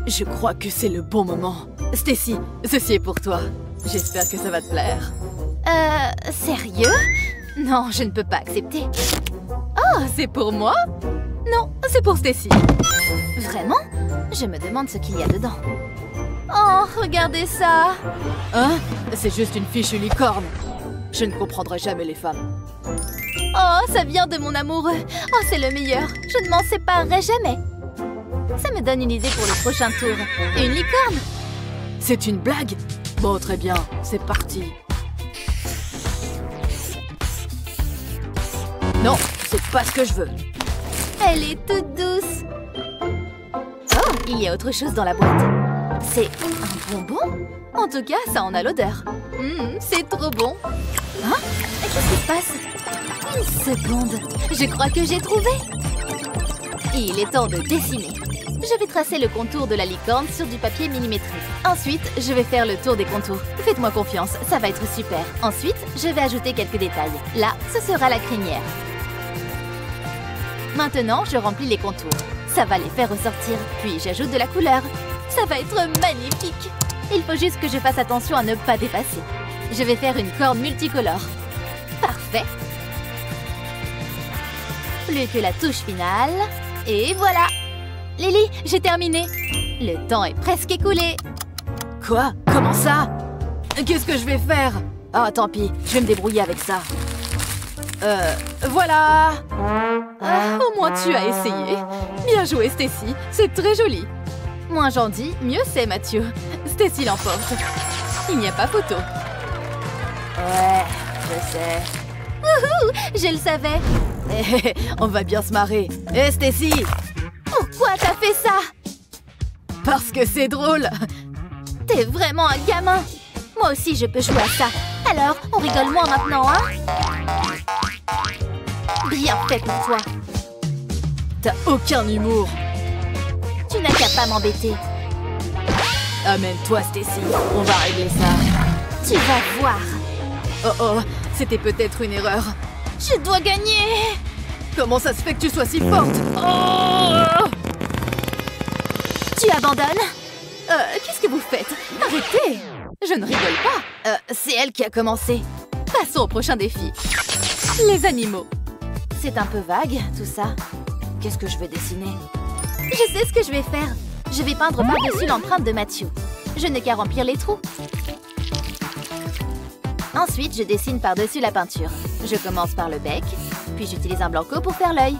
Je crois que c'est le bon moment. Stacy, ceci est pour toi. J'espère que ça va te plaire. Sérieux? Non, je ne peux pas accepter. Oh, c'est pour moi? Non, c'est pour Stacy. Vraiment? Je me demande ce qu'il y a dedans. Oh, regardez ça! Hein? C'est juste une fichue licorne. Je ne comprendrai jamais les femmes. Oh, ça vient de mon amoureux. Oh, c'est le meilleur. Je ne m'en séparerai jamais. Ça me donne une idée pour le prochain tour. Et une licorne? C'est une blague? Bon, très bien. C'est parti. Non, c'est pas ce que je veux. Elle est toute douce. Oh, il y a autre chose dans la boîte. C'est un bonbon? En tout cas, ça en a l'odeur. C'est trop bon. Hein? Qu'est-ce qui se passe? Une seconde. Je crois que j'ai trouvé. Il est temps de dessiner. Je vais tracer le contour de la licorne sur du papier millimétré. Ensuite, je vais faire le tour des contours. Faites-moi confiance, ça va être super. Ensuite, je vais ajouter quelques détails. Là, ce sera la crinière. Maintenant, je remplis les contours. Ça va les faire ressortir. Puis, j'ajoute de la couleur. Ça va être magnifique. Il faut juste que je fasse attention à ne pas dépasser. Je vais faire une corde multicolore. Parfait. Plus que la touche finale. Et voilà. Lily, j'ai terminé. Le temps est presque écoulé. Quoi? Comment ça? Qu'est-ce que je vais faire? Ah, tant pis, je vais me débrouiller avec ça. Voilà. Au moins tu as essayé. Bien joué, Stacy. C'est très joli. Moins j'en dis, mieux c'est, Mathieu. Stacy l'emporte. Il n'y a pas photo. Ouais, je sais. Wouhou, je le savais. On va bien se marrer. Hé, Stacy! Pourquoi t'as fait ça? Parce que c'est drôle. T'es vraiment un gamin. Moi aussi, je peux jouer à ça. Alors, on rigole moins maintenant, hein? Bien fait pour toi. T'as aucun humour. Tu n'as qu'à pas m'embêter. Amène-toi, Stacy. On va régler ça. Tu vas voir. Oh oh, c'était peut-être une erreur. Je dois gagner. Comment ça se fait que tu sois si forte? Oh! Tu abandonnes? Qu'est-ce que vous faites? Arrêtez! Je ne rigole pas. C'est elle qui a commencé. Passons au prochain défi. Les animaux. C'est un peu vague, tout ça. Qu'est-ce que je vais dessiner? Je sais ce que je vais faire. Je vais peindre par-dessus l'empreinte de Mathieu. Je n'ai qu'à remplir les trous. Ensuite, je dessine par-dessus la peinture. Je commence par le bec, puis j'utilise un blanco pour faire l'œil.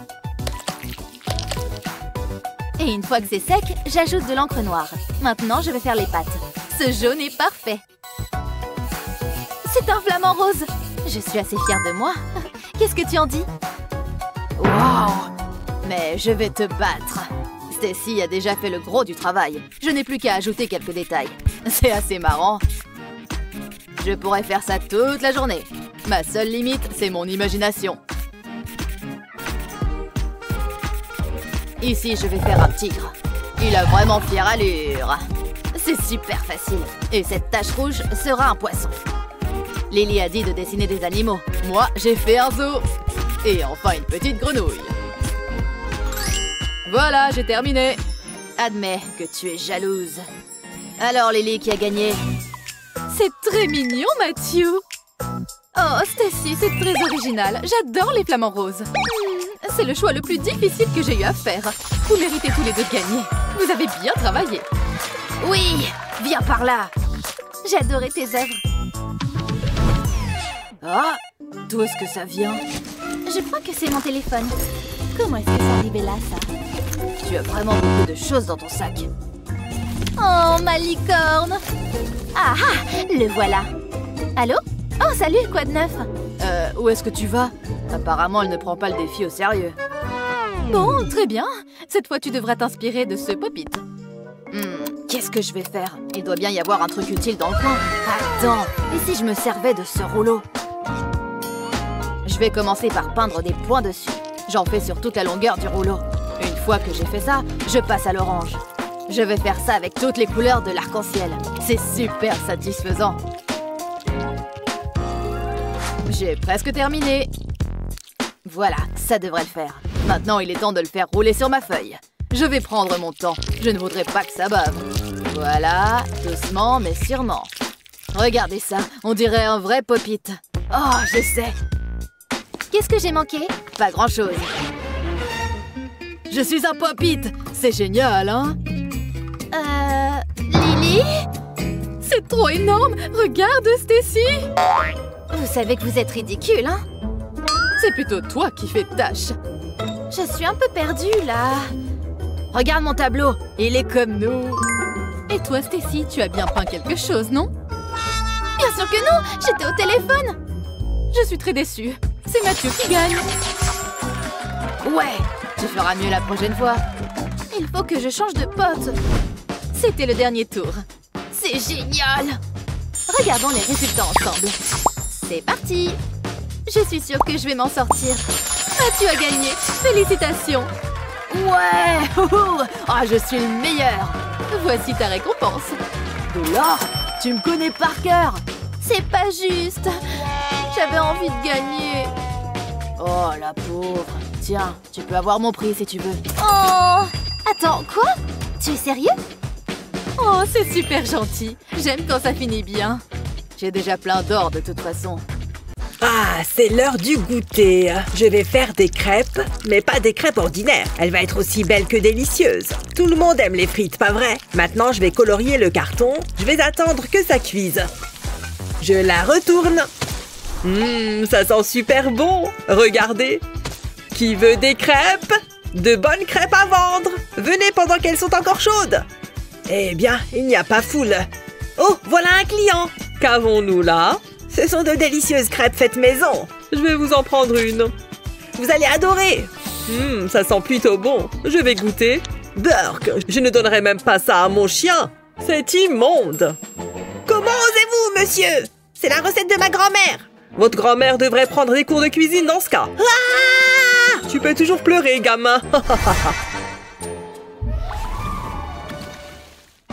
Et une fois que c'est sec, j'ajoute de l'encre noire. Maintenant, je vais faire les pattes. Ce jaune est parfait. C'est un flamant rose. Je suis assez fière de moi. Qu'est-ce que tu en dis? Mais je vais te battre. Stacy a déjà fait le gros du travail. Je n'ai plus qu'à ajouter quelques détails. C'est assez marrant. Je pourrais faire ça toute la journée. Ma seule limite, c'est mon imagination. Ici, je vais faire un tigre. Il a vraiment fière allure. C'est super facile. Et cette tache rouge sera un poisson. Lily a dit de dessiner des animaux. Moi, j'ai fait un zoo. Et enfin, une petite grenouille. Voilà, j'ai terminé. Admets que tu es jalouse. Alors, Lily, qui a gagné? C'est très mignon, Matthew. Oh, Stacy, c'est très original. J'adore les flamants roses. C'est le choix le plus difficile que j'ai eu à faire. Vous méritez tous les deux de gagner. Vous avez bien travaillé. Oui, viens par là. J'adorais tes œuvres. Ah, d'où est-ce que ça vient? Je crois que c'est mon téléphone. Comment est-ce que c'est arrivé là, ça? Tu as vraiment beaucoup de choses dans ton sac. Oh, ma licorne! Ah ah, le voilà. Allô? Oh, salut, quoi de neuf? Où est-ce que tu vas? Apparemment, elle ne prend pas le défi au sérieux. Bon, très bien. Cette fois, tu devras t'inspirer de ce pop-it. Qu'est-ce que je vais faire? Il doit bien y avoir un truc utile dans le coin. Attends, et si je me servais de ce rouleau? Je vais commencer par peindre des points dessus. J'en fais sur toute la longueur du rouleau. Une fois que j'ai fait ça, je passe à l'orange. Je vais faire ça avec toutes les couleurs de l'arc-en-ciel. C'est super satisfaisant. J'ai presque terminé. Voilà, ça devrait le faire. Maintenant, il est temps de le faire rouler sur ma feuille. Je vais prendre mon temps. Je ne voudrais pas que ça bave. Voilà, doucement mais sûrement. Regardez ça, on dirait un vrai pop-it. Oh, je sais. Qu'est-ce que j'ai manqué? Pas grand-chose. Je suis un pop-it. C'est génial, hein? Lily? C'est trop énorme. Regarde, Stacy. Vous savez que vous êtes ridicule, hein? C'est plutôt toi qui fais tâche. Je suis un peu perdue, là. Regarde mon tableau. Il est comme nous. Et toi, Stacy, tu as bien peint quelque chose, non? Bien sûr que non. J'étais au téléphone. Je suis très déçue. C'est Matthew qui gagne. Ouais, tu feras mieux la prochaine fois. Il faut que je change de pote. C'était le dernier tour. C'est génial. Regardons les résultats ensemble. C'est parti. Je suis sûre que je vais m'en sortir. Matthew a gagné. Félicitations. Ouais. Ah, je suis le meilleur. Voici ta récompense. De l'or? Tu me connais par cœur. C'est pas juste. J'avais envie de gagner. Oh, la pauvre. Tiens, tu peux avoir mon prix si tu veux. Oh! Attends, quoi? Tu es sérieux? Oh, c'est super gentil. J'aime quand ça finit bien. J'ai déjà plein d'or de toute façon. Ah, c'est l'heure du goûter. Je vais faire des crêpes, mais pas des crêpes ordinaires. Elle va être aussi belle que délicieuse. Tout le monde aime les frites, pas vrai? Maintenant, je vais colorier le carton. Je vais attendre que ça cuise. Je la retourne. Ça sent super bon. Regardez. Qui veut des crêpes? De bonnes crêpes à vendre. Venez pendant qu'elles sont encore chaudes. Eh bien, il n'y a pas foule. Oh, voilà un client. Qu'avons-nous là? Ce sont de délicieuses crêpes faites maison. Je vais vous en prendre une. Vous allez adorer. Ça sent plutôt bon. Je vais goûter. Burk, je ne donnerai même pas ça à mon chien. C'est immonde. Comment osez-vous, monsieur? C'est la recette de ma grand-mère. Votre grand-mère devrait prendre des cours de cuisine dans ce cas. Ah! Tu peux toujours pleurer, gamin.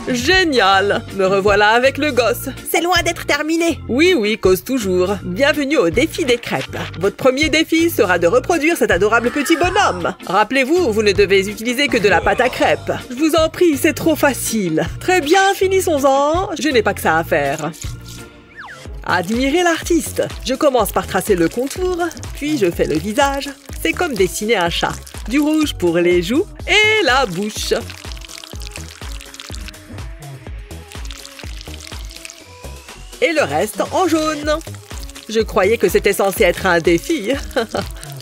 Génial! Me revoilà avec le gosse. C'est loin d'être terminé. Oui, cause toujours. Bienvenue au défi des crêpes. Votre premier défi sera de reproduire cet adorable petit bonhomme. Rappelez-vous, vous ne devez utiliser que de la pâte à crêpes. Je vous en prie, c'est trop facile. Très bien, finissons-en. Je n'ai pas que ça à faire. Admirez l'artiste. Je commence par tracer le contour, puis je fais le visage. C'est comme dessiner un chat. Du rouge pour les joues et la bouche. Et le reste en jaune. Je croyais que c'était censé être un défi.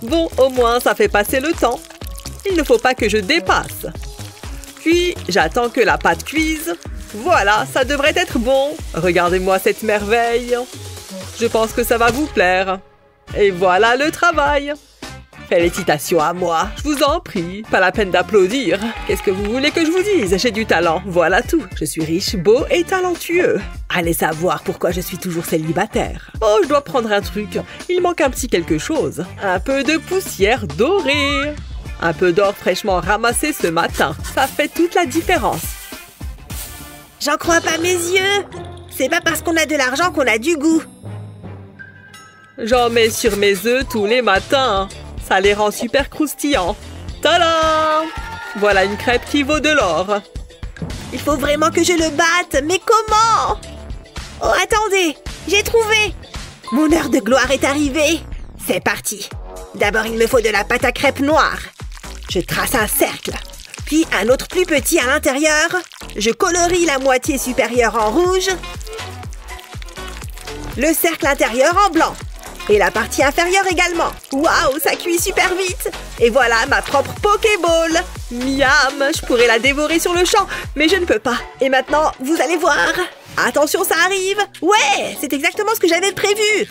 Bon, au moins, ça fait passer le temps. Il ne faut pas que je dépasse. Puis, j'attends que la pâte cuise. Voilà, ça devrait être bon. Regardez-moi cette merveille. Je pense que ça va vous plaire. Et voilà le travail. Félicitations à moi. Je vous en prie. Pas la peine d'applaudir. Qu'est-ce que vous voulez que je vous dise? J'ai du talent. Voilà tout. Je suis riche, beau et talentueux. Allez savoir pourquoi je suis toujours célibataire. Oh, je dois prendre un truc. Il manque un petit quelque chose. Un peu de poussière dorée. Un peu d'or fraîchement ramassé ce matin. Ça fait toute la différence. J'en crois pas mes yeux. C'est pas parce qu'on a de l'argent qu'on a du goût. J'en mets sur mes œufs tous les matins. Ça les rend super croustillants. Tadam! Voilà une crêpe qui vaut de l'or. Il faut vraiment que je le batte. Mais comment? Oh, attendez. J'ai trouvé. Mon heure de gloire est arrivée. C'est parti. D'abord, il me faut de la pâte à crêpes noire. Je trace un cercle. Puis un autre plus petit à l'intérieur. Je colorie la moitié supérieure en rouge. Le cercle intérieur en blanc. Et la partie inférieure également. Waouh, ça cuit super vite. Et voilà ma propre Pokéball. Miam, je pourrais la dévorer sur le champ, mais je ne peux pas. Et maintenant, vous allez voir. Attention, ça arrive. Ouais, c'est exactement ce que j'avais prévu.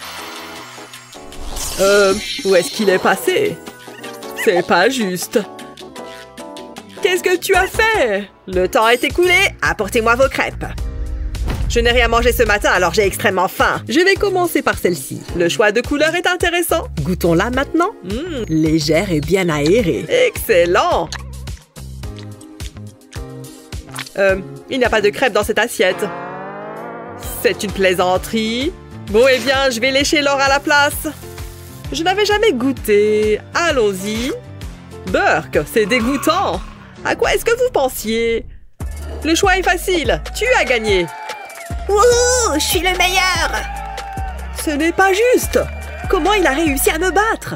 Où est-ce qu'il est passé? C'est pas juste. Qu'est-ce que tu as fait? Le temps est écoulé. Apportez-moi vos crêpes. Je n'ai rien mangé ce matin, alors j'ai extrêmement faim. Je vais commencer par celle-ci. Le choix de couleur est intéressant. Goûtons-la maintenant. Légère et bien aérée. Excellent! Il n'y a pas de crêpes dans cette assiette. C'est une plaisanterie. Bon, eh bien, je vais lécher l'or à la place. Je n'avais jamais goûté. Allons-y. Burk, c'est dégoûtant. À quoi est-ce que vous pensiez? Le choix est facile. Tu as gagné. Wouhou, je suis le meilleur! Ce n'est pas juste! Comment il a réussi à me battre?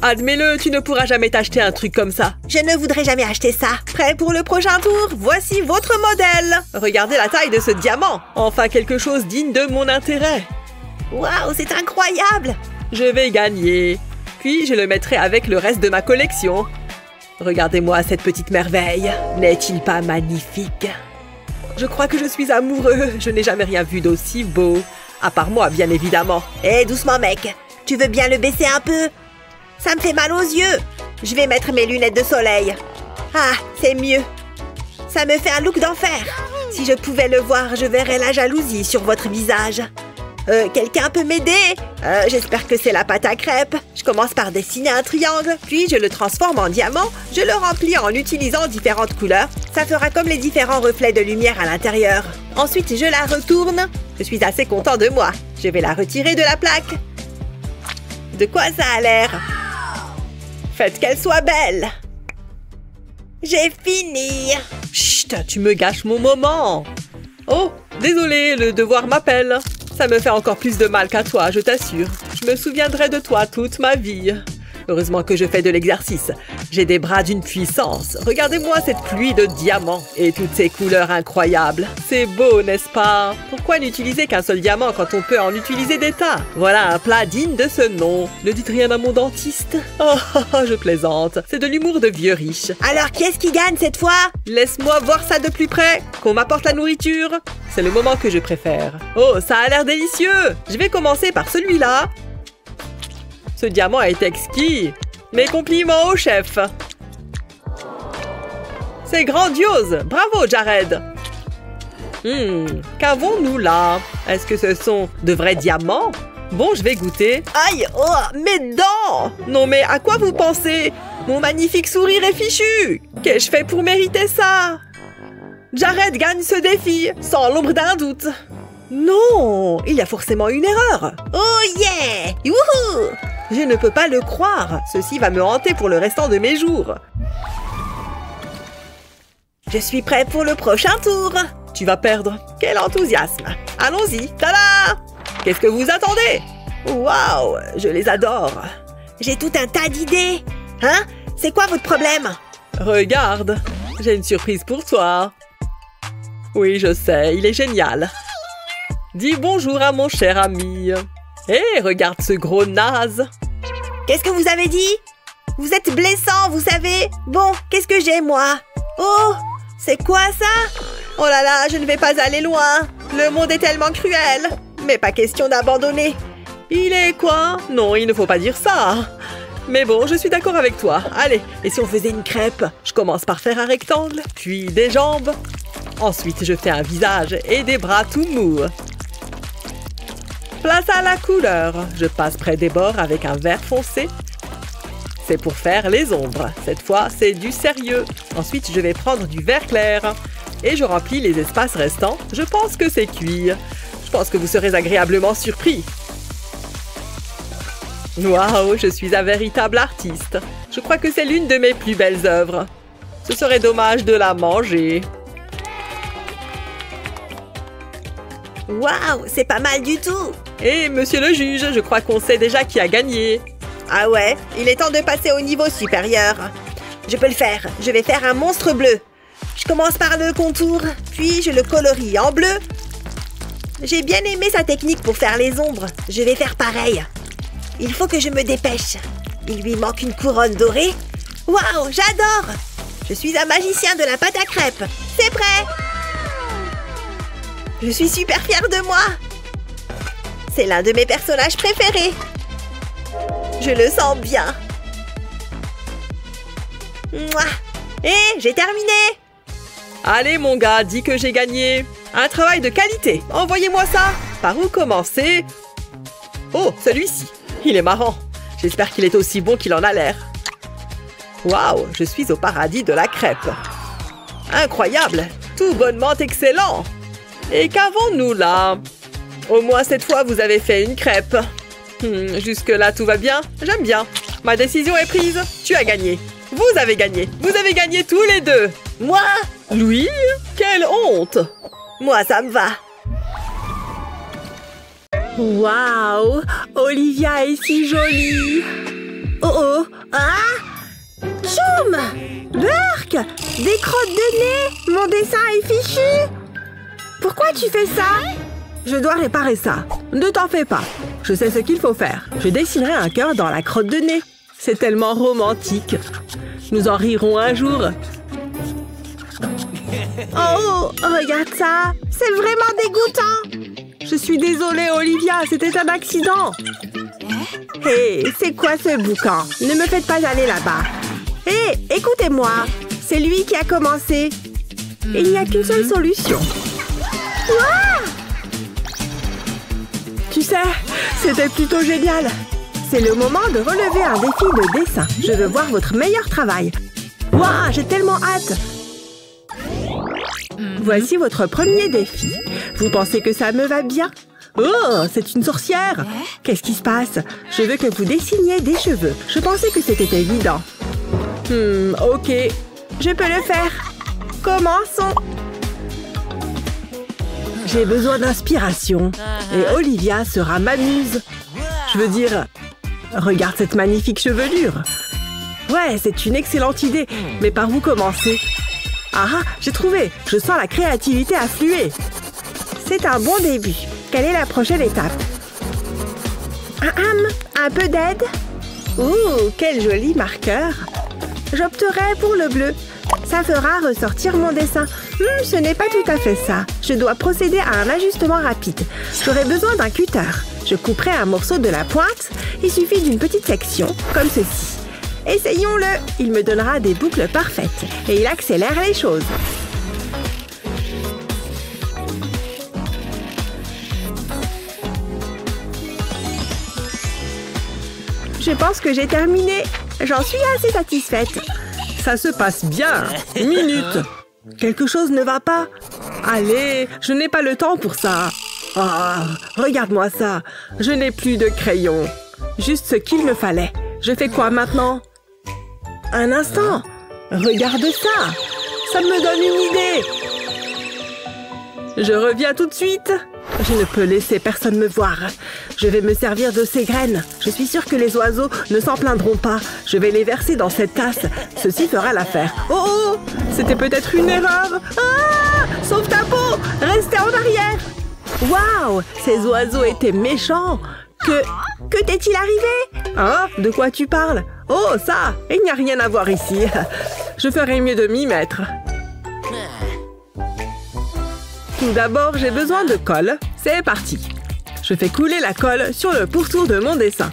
Admets-le, tu ne pourras jamais t'acheter un truc comme ça. Je ne voudrais jamais acheter ça. Prêt pour le prochain tour? Voici votre modèle. Regardez la taille de ce diamant. Enfin quelque chose digne de mon intérêt. Waouh, c'est incroyable! Je vais gagner. Puis je le mettrai avec le reste de ma collection. Regardez-moi cette petite merveille. N'est-il pas magnifique? Je crois que je suis amoureux. Je n'ai jamais rien vu d'aussi beau. À part moi, bien évidemment. Hé, doucement, mec. Tu veux bien le baisser un peu? Ça me fait mal aux yeux. Je vais mettre mes lunettes de soleil. Ah, c'est mieux. Ça me fait un look d'enfer. Si je pouvais le voir, je verrais la jalousie sur votre visage. Quelqu'un peut m'aider? J'espère que c'est la pâte à crêpes. Je commence par dessiner un triangle, puis je le transforme en diamant. Je le remplis en utilisant différentes couleurs. Ça fera comme les différents reflets de lumière à l'intérieur. Ensuite, je la retourne. Je suis assez content de moi. Je vais la retirer de la plaque. De quoi ça a l'air? Faites qu'elle soit belle. J'ai fini. Chut, tu me gâches mon moment. Oh, désolé, le devoir m'appelle. Ça me fait encore plus de mal qu'à toi, je t'assure. Je me souviendrai de toi toute ma vie. Heureusement que je fais de l'exercice. J'ai des bras d'une puissance. Regardez-moi cette pluie de diamants et toutes ces couleurs incroyables. C'est beau, n'est-ce pas? Pourquoi n'utiliser qu'un seul diamant quand on peut en utiliser des tas? Voilà un plat digne de ce nom. Ne dites rien à mon dentiste. Oh, je plaisante. C'est de l'humour de vieux riche. Alors, qui est-ce qui gagne cette fois? Laisse-moi voir ça de plus près. Qu'on m'apporte la nourriture. C'est le moment que je préfère. Oh, ça a l'air délicieux. Je vais commencer par celui-là. Ce diamant est exquis. Mes compliments au chef. C'est grandiose. Bravo, Jared. Qu'avons-nous là? Est-ce que ce sont de vrais diamants? Bon, je vais goûter. Aïe, oh, mes dents! Non, mais à quoi vous pensez? Mon magnifique sourire est fichu. Qu'ai-je fait pour mériter ça? Jared gagne ce défi, sans l'ombre d'un doute. Non, il y a forcément une erreur. Oh yeah! Youhou! Je ne peux pas le croire. Ceci va me hanter pour le restant de mes jours. Je suis prêt pour le prochain tour. Tu vas perdre. Quel enthousiasme. Allons-y. Tada! Qu'est-ce que vous attendez? Waouh, je les adore. J'ai tout un tas d'idées. Hein? C'est quoi votre problème? Regarde, j'ai une surprise pour toi. Oui, je sais, il est génial. Dis bonjour à mon cher ami. Hé, regarde ce gros naze. Qu'est-ce que vous avez dit? Vous êtes blessant, vous savez. Bon, qu'est-ce que j'ai, moi? Oh, c'est quoi ça? Oh là là, je ne vais pas aller loin. Le monde est tellement cruel. Mais pas question d'abandonner. Il est quoi? Non, il ne faut pas dire ça. Mais bon, je suis d'accord avec toi. Allez, et si on faisait une crêpe? Je commence par faire un rectangle, puis des jambes. Ensuite, je fais un visage et des bras tout mous. Place à la couleur. Je passe près des bords avec un vert foncé. C'est pour faire les ombres. Cette fois, c'est du sérieux. Ensuite, je vais prendre du vert clair. Et je remplis les espaces restants. Je pense que c'est cuit. Je pense que vous serez agréablement surpris. Waouh, je suis un véritable artiste. Je crois que c'est l'une de mes plus belles œuvres. Ce serait dommage de la manger. Waouh, c'est pas mal du tout. Et monsieur le juge, je crois qu'on sait déjà qui a gagné. Ah ouais, il est temps de passer au niveau supérieur. Je peux le faire, je vais faire un monstre bleu. Je commence par le contour, puis je le colorie en bleu. J'ai bien aimé sa technique pour faire les ombres. Je vais faire pareil. Il faut que je me dépêche. Il lui manque une couronne dorée. Waouh, j'adore! Je suis un magicien de la pâte à crêpes. C'est prêt! Je suis super fière de moi. C'est l'un de mes personnages préférés. Je le sens bien. Mouah. Et j'ai terminé. Allez mon gars, dis que j'ai gagné. Un travail de qualité. Envoyez-moi ça. Par où commencer? Oh, celui-ci. Il est marrant. J'espère qu'il est aussi bon qu'il en a l'air. Waouh, je suis au paradis de la crêpe. Incroyable. Tout bonnement excellent. Et qu'avons-nous là? Au moins cette fois, vous avez fait une crêpe. Jusque-là, tout va bien. J'aime bien. Ma décision est prise. Tu as gagné. Vous avez gagné. Vous avez gagné tous les deux. Moi? Louis? Quelle honte! Moi, ça me va. Waouh! Olivia est si jolie! Oh oh! Ah! Choum! Burk! Des crottes de nez! Mon dessin est fichu! Pourquoi tu fais ça? Je dois réparer ça. Ne t'en fais pas. Je sais ce qu'il faut faire. Je dessinerai un cœur dans la crotte de nez. C'est tellement romantique. Nous en rirons un jour. Oh! Regarde ça! C'est vraiment dégoûtant! Je suis désolée, Olivia. C'était un accident. Hé, c'est quoi ce boucan? Ne me faites pas aller là-bas. Hé, écoutez-moi. C'est lui qui a commencé. Il n'y a qu'une seule solution. Ouah! Tu sais, c'était plutôt génial. C'est le moment de relever un défi de dessin. Je veux voir votre meilleur travail. Waouh, j'ai tellement hâte. Voici votre premier défi. Vous pensez que ça me va bien? Oh, c'est une sorcière. Qu'est-ce qui se passe? Je veux que vous dessiniez des cheveux. Je pensais que c'était évident. Ok. Je peux le faire. Commençons. J'ai besoin d'inspiration. Et Olivia sera ma muse. Je veux dire, regarde cette magnifique chevelure. Ouais, c'est une excellente idée. Mais par où commencer? Ah, j'ai trouvé. Je sens la créativité affluer. C'est un bon début. Quelle est la prochaine étape? Un peu d'aide? Ouh, quel joli marqueur. J'opterai pour le bleu. Ça fera ressortir mon dessin. Ce n'est pas tout à fait ça. Je dois procéder à un ajustement rapide. J'aurai besoin d'un cutter. Je couperai un morceau de la pointe. Il suffit d'une petite section, comme ceci. Essayons-le. Il me donnera des boucles parfaites. Et il accélère les choses. Je pense que j'ai terminé. J'en suis assez satisfaite. Ça se passe bien. Minute. Quelque chose ne va pas. Allez, je n'ai pas le temps pour ça. Ah, regarde-moi ça. Je n'ai plus de crayon. Juste ce qu'il me fallait. Je fais quoi maintenant? Un instant. Regarde ça. Ça me donne une idée. Je reviens tout de suite. Je ne peux laisser personne me voir. Je vais me servir de ces graines. Je suis sûre que les oiseaux ne s'en plaindront pas. Je vais les verser dans cette tasse. Ceci fera l'affaire. Oh oh! C'était peut-être une erreur. Ah! Sauve ta peau! Restez en arrière! Waouh! Ces oiseaux étaient méchants. Que t'est-il arrivé? Hein? De quoi tu parles? Oh, ça! Il n'y a rien à voir ici. Je ferais mieux de m'y mettre. Tout d'abord, j'ai besoin de colle. C'est parti. Je fais couler la colle sur le pourtour de mon dessin.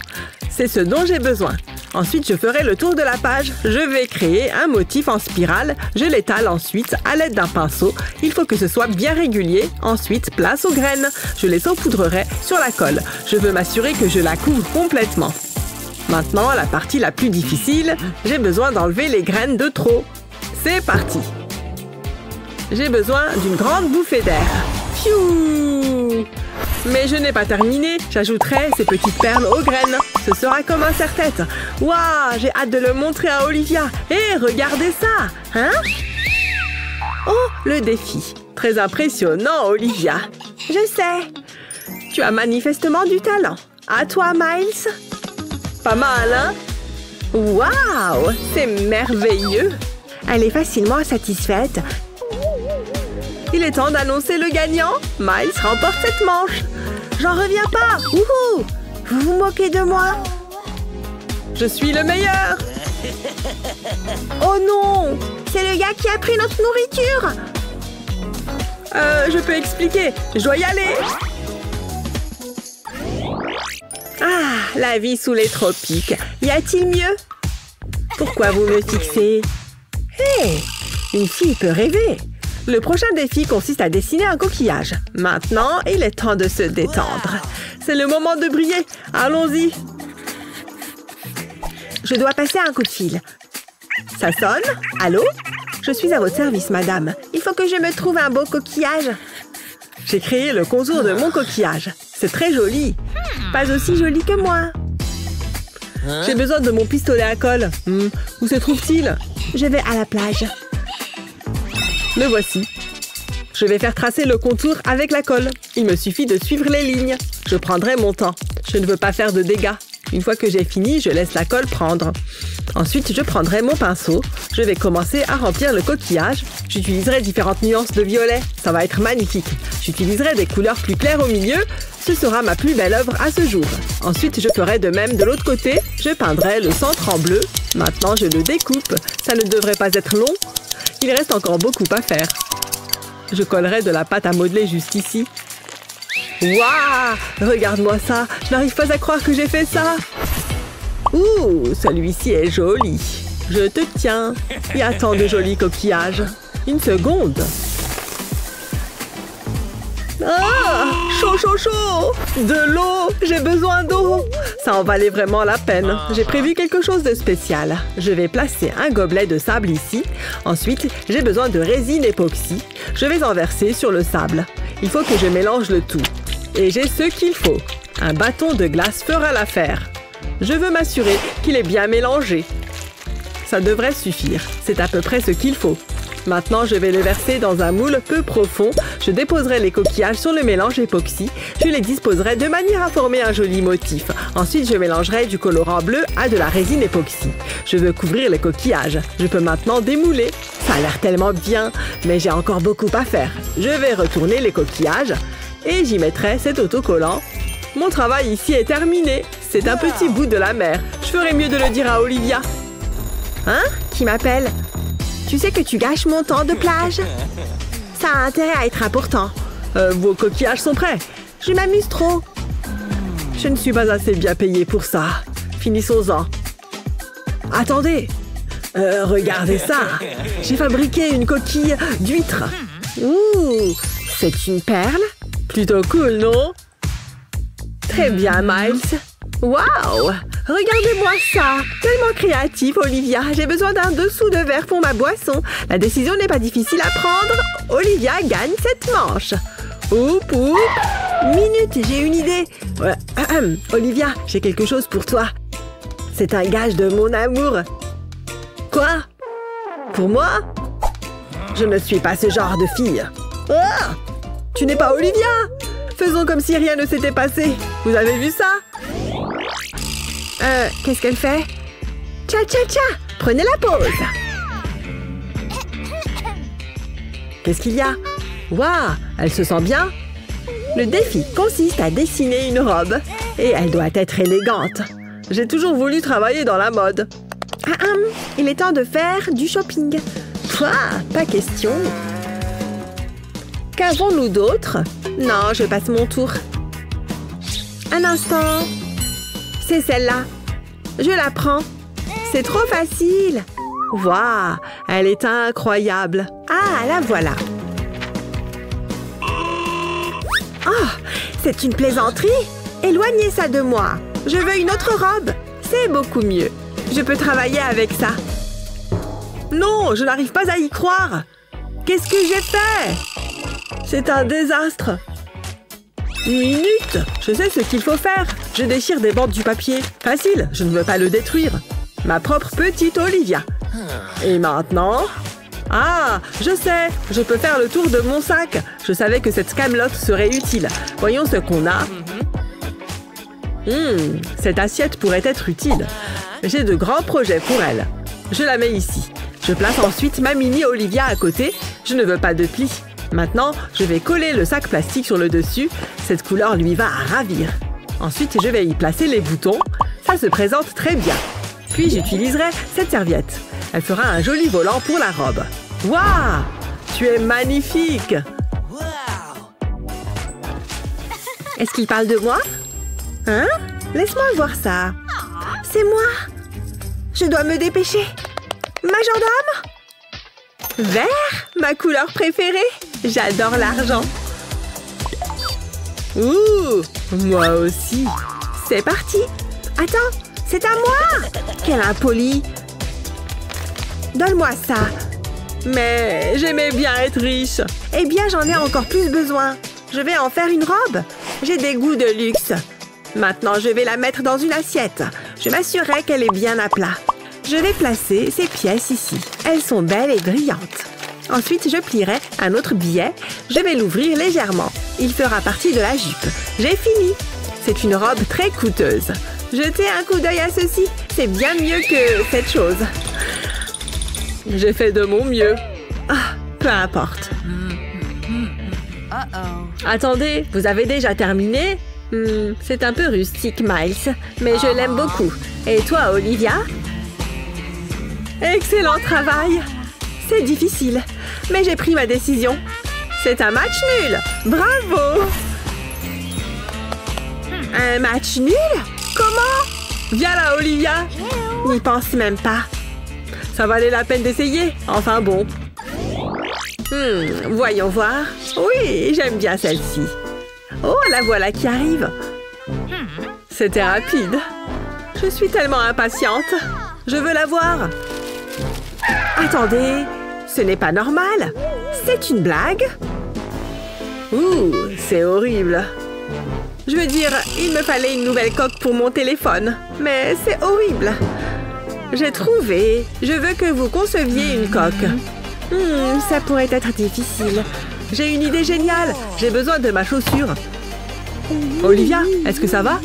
C'est ce dont j'ai besoin. Ensuite, je ferai le tour de la page. Je vais créer un motif en spirale. Je l'étale ensuite à l'aide d'un pinceau. Il faut que ce soit bien régulier. Ensuite, place aux graines. Je les saupoudrerai sur la colle. Je veux m'assurer que je la couvre complètement. Maintenant, la partie la plus difficile. J'ai besoin d'enlever les graines de trop. C'est parti. J'ai besoin d'une grande bouffée d'air. Pfiou! Mais je n'ai pas terminé. J'ajouterai ces petites perles aux graines. Ce sera comme un serre-tête. Waouh, j'ai hâte de le montrer à Olivia. Hé, regardez ça. Hein? Oh, le défi. Très impressionnant, Olivia. Je sais. Tu as manifestement du talent. À toi, Miles. Pas mal, hein? Waouh, c'est merveilleux. Elle est facilement satisfaite. Il est temps d'annoncer le gagnant. Miles remporte cette manche. J'en reviens pas. Wouhou! Vous vous moquez de moi? Je suis le meilleur. Oh non! C'est le gars qui a pris notre nourriture. Je peux expliquer. Je dois y aller. Ah, la vie sous les tropiques. Y a-t-il mieux? Pourquoi vous me fixez? Hé! Une fille peut rêver. Le prochain défi consiste à dessiner un coquillage. Maintenant, il est temps de se détendre. C'est le moment de briller. Allons-y. Je dois passer un coup de fil. Ça sonne? Allô? Je suis à votre service, madame. Il faut que je me trouve un beau coquillage. J'ai créé le contour de mon coquillage. C'est très joli. Pas aussi joli que moi. J'ai besoin de mon pistolet à colle. Où se trouve-t-il? Je vais à la plage. Le voici. Je vais faire tracer le contour avec la colle. Il me suffit de suivre les lignes. Je prendrai mon temps. Je ne veux pas faire de dégâts. Une fois que j'ai fini, je laisse la colle prendre. Ensuite, je prendrai mon pinceau. Je vais commencer à remplir le coquillage. J'utiliserai différentes nuances de violet. Ça va être magnifique. J'utiliserai des couleurs plus claires au milieu. Ce sera ma plus belle œuvre à ce jour. Ensuite, je ferai de même de l'autre côté. Je peindrai le centre en bleu. Maintenant, je le découpe. Ça ne devrait pas être long. Il reste encore beaucoup à faire. Je collerai de la pâte à modeler juste ici. Waouh! Regarde-moi ça! Je n'arrive pas à croire que j'ai fait ça! Ouh! Celui-ci est joli! Je te tiens! Il y a tant de jolis coquillages! Une seconde! Ah! Chaud, chaud, chaud! De l'eau! J'ai besoin d'eau! Ça en valait vraiment la peine. J'ai prévu quelque chose de spécial. Je vais placer un gobelet de sable ici. Ensuite, j'ai besoin de résine époxy. Je vais en verser sur le sable. Il faut que je mélange le tout. Et j'ai ce qu'il faut. Un bâton de glace fera l'affaire. Je veux m'assurer qu'il est bien mélangé. Ça devrait suffire. C'est à peu près ce qu'il faut. Maintenant, je vais le verser dans un moule peu profond. Je déposerai les coquillages sur le mélange époxy. Je les disposerai de manière à former un joli motif. Ensuite, je mélangerai du colorant bleu à de la résine époxy. Je veux couvrir les coquillages. Je peux maintenant démouler. Ça a l'air tellement bien, mais j'ai encore beaucoup à faire. Je vais retourner les coquillages et j'y mettrai cet autocollant. Mon travail ici est terminé. C'est un petit bout de la mer. Je ferais mieux de le dire à Olivia. Hein? Qui m'appelle? Tu sais que tu gâches mon temps de plage? Ça a intérêt à être important. Vos coquillages sont prêts. Je m'amuse trop. Je ne suis pas assez bien payée pour ça. Finissons-en. Attendez. Regardez ça. J'ai fabriqué une coquille d'huître. Ouh, c'est une perle? Plutôt cool, non? Très bien, Miles. Waouh! Regardez-moi ça! Tellement créatif, Olivia. J'ai besoin d'un dessous de verre pour ma boisson. La décision n'est pas difficile à prendre. Olivia gagne cette manche. Oup, oup! Minute, j'ai une idée. Olivia, j'ai quelque chose pour toi. C'est un gage de mon amour. Quoi? Pour moi? Je ne suis pas ce genre de fille. Ah! Tu n'es pas Olivia? Faisons comme si rien ne s'était passé. Vous avez vu ça? Qu'est-ce qu'elle fait? Tcha tcha tcha! Prenez la pause! Qu'est-ce qu'il y a? Waouh! Elle se sent bien? Le défi consiste à dessiner une robe. Et elle doit être élégante. J'ai toujours voulu travailler dans la mode. Il est temps de faire du shopping. Quoi? Pas question. Qu'avons-nous d'autre? Non, je passe mon tour. Un instant. C'est celle-là. Je la prends. C'est trop facile. Waouh, elle est incroyable. Ah, la voilà. Oh, c'est une plaisanterie. Éloignez ça de moi. Je veux une autre robe. C'est beaucoup mieux. Je peux travailler avec ça. Non, je n'arrive pas à y croire. Qu'est-ce que j'ai fait? C'est un désastre. Une minute. Je sais ce qu'il faut faire. Je déchire des bandes du papier. Facile, je ne veux pas le détruire. Ma propre petite Olivia. Et maintenant? Ah, je sais. Je peux faire le tour de mon sac. Je savais que cette camelote serait utile. Voyons ce qu'on a. Cette assiette pourrait être utile. J'ai de grands projets pour elle. Je la mets ici. Je place ensuite ma mini Olivia à côté. Je ne veux pas de plis. Maintenant, je vais coller le sac plastique sur le dessus. Cette couleur lui va à ravir. Ensuite, je vais y placer les boutons. Ça se présente très bien. Puis, j'utiliserai cette serviette. Elle fera un joli volant pour la robe. Waouh! Tu es magnifique! Est-ce qu'il parle de moi? Hein? Laisse-moi voir ça. C'est moi. Je dois me dépêcher. Majordome? Vert? Ma couleur préférée? J'adore l'argent. Ouh! Moi aussi. C'est parti. Attends, c'est à moi! Quel impoli! Donne-moi ça. Mais j'aimais bien être riche. Eh bien, j'en ai encore plus besoin. Je vais en faire une robe. J'ai des goûts de luxe. Maintenant, je vais la mettre dans une assiette. Je m'assurerai qu'elle est bien à plat. Je vais placer ces pièces ici. Elles sont belles et brillantes. Ensuite, je plierai un autre billet. Je vais l'ouvrir légèrement. Il fera partie de la jupe. J'ai fini. C'est une robe très coûteuse. Jetez un coup d'œil à ceci. C'est bien mieux que cette chose. J'ai fait de mon mieux. Ah, peu importe. Attendez, vous avez déjà terminé? C'est un peu rustique, Miles, mais je l'aime beaucoup. Et toi, Olivia? Excellent travail! C'est difficile, mais j'ai pris ma décision. C'est un match nul! Bravo! Un match nul? Comment? Viens là, Olivia! N'y pense même pas. Ça valait la peine d'essayer. Enfin bon. Voyons voir. Oui, j'aime bien celle-ci. Oh, la voilà qui arrive. C'était rapide. Je suis tellement impatiente. Je veux la voir. Attendez, ce n'est pas normal. C'est une blague? Ouh, c'est horrible. Je veux dire, il me fallait une nouvelle coque pour mon téléphone. Mais c'est horrible. J'ai trouvé. Je veux que vous conceviez une coque. Ça pourrait être difficile. J'ai une idée géniale. J'ai besoin de ma chaussure. Olivia, est-ce que ça va?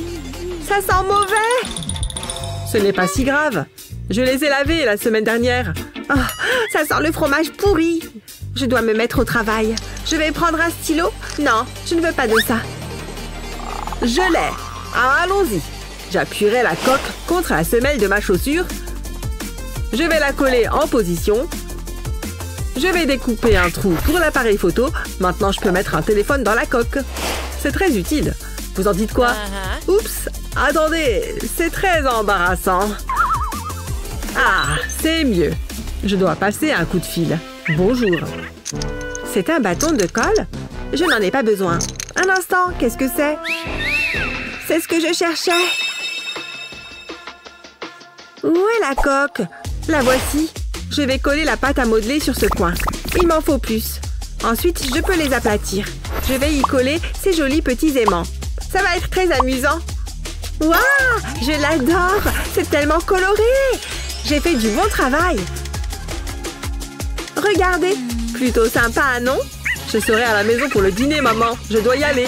Ça sent mauvais. Ce n'est pas si grave. Je les ai lavées la semaine dernière. Oh, ça sent le fromage pourri. Je dois me mettre au travail. Je vais prendre un stylo. Non, je ne veux pas de ça. Je l'ai. Allons-y. J'appuierai la coque contre la semelle de ma chaussure. Je vais la coller en position. Je vais découper un trou pour l'appareil photo. Maintenant, je peux mettre un téléphone dans la coque. C'est très utile. Vous en dites quoi? Oups! Attendez, c'est très embarrassant. Ah, c'est mieux. Je dois passer un coup de fil. Bonjour. C'est un bâton de colle? Je n'en ai pas besoin. Un instant, qu'est-ce que c'est? C'est ce que je cherchais. Où est la coque? La voici. Je vais coller la pâte à modeler sur ce coin. Il m'en faut plus. Ensuite, je peux les aplatir. Je vais y coller ces jolis petits aimants. Ça va être très amusant. Waouh! Je l'adore! C'est tellement coloré! J'ai fait du bon travail. Regardez! Plutôt sympa, non? Je serai à la maison pour le dîner, maman. Je dois y aller.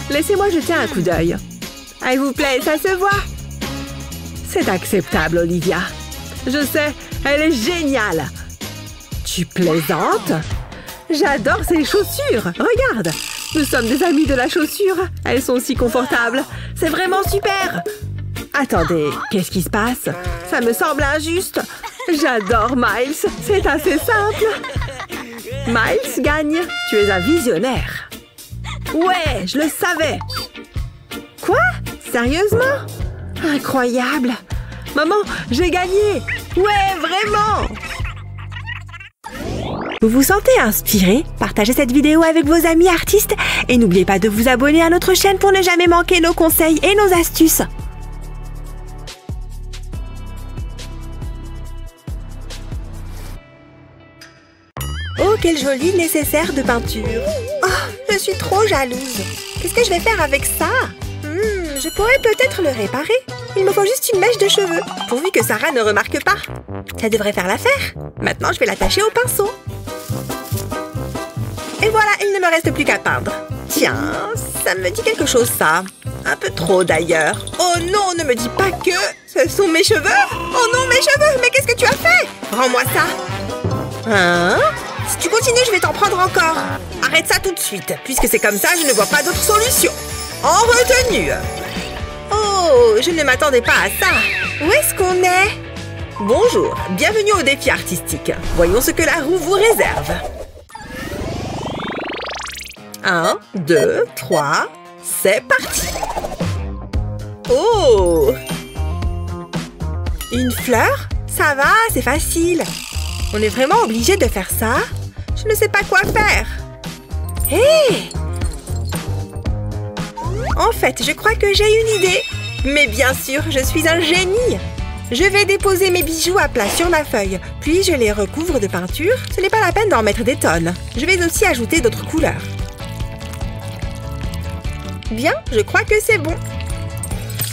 Laissez-moi jeter un coup d'œil. Elle vous plaît, ça se voit. C'est acceptable, Olivia. Je sais, elle est géniale. Tu plaisantes? J'adore ces chaussures. Regarde, nous sommes des amis de la chaussure. Elles sont si confortables. C'est vraiment super. Attendez, qu'est-ce qui se passe? Ça me semble injuste. J'adore Miles. C'est assez simple. Miles gagne. Tu es un visionnaire. Ouais, je le savais. Quoi? Sérieusement? Incroyable! Maman, j'ai gagné! Ouais, vraiment! Vous vous sentez inspiré? Partagez cette vidéo avec vos amis artistes et n'oubliez pas de vous abonner à notre chaîne pour ne jamais manquer nos conseils et nos astuces. Oh, quel joli nécessaire de peinture! Oh, je suis trop jalouse! Qu'est-ce que je vais faire avec ça? Je pourrais peut-être le réparer. Il me faut juste une mèche de cheveux, pourvu que Sarah ne remarque pas. Ça devrait faire l'affaire. Maintenant, je vais l'attacher au pinceau. Et voilà, il ne me reste plus qu'à peindre. Tiens, ça me dit quelque chose, ça. Un peu trop, d'ailleurs. Oh non, ne me dis pas que ce sont mes cheveux. Oh non, mes cheveux! Mais qu'est-ce que tu as fait? Rends-moi ça. Hein? Si tu continues, je vais t'en prendre encore. Arrête ça tout de suite. Puisque c'est comme ça, je ne vois pas d'autre solution. En retenue. Oh, je ne m'attendais pas à ça. Où est-ce qu'on est? Bonjour, bienvenue au défi artistique. Voyons ce que la roue vous réserve. 1, 2, 3, c'est parti. Oh! Une fleur? Ça va, c'est facile. On est vraiment obligé de faire ça? Je ne sais pas quoi faire. Hé! En fait, je crois que j'ai une idée. Mais bien sûr, je suis un génie. Je vais déposer mes bijoux à plat sur ma feuille, puis je les recouvre de peinture. Ce n'est pas la peine d'en mettre des tonnes. Je vais aussi ajouter d'autres couleurs. Bien, je crois que c'est bon.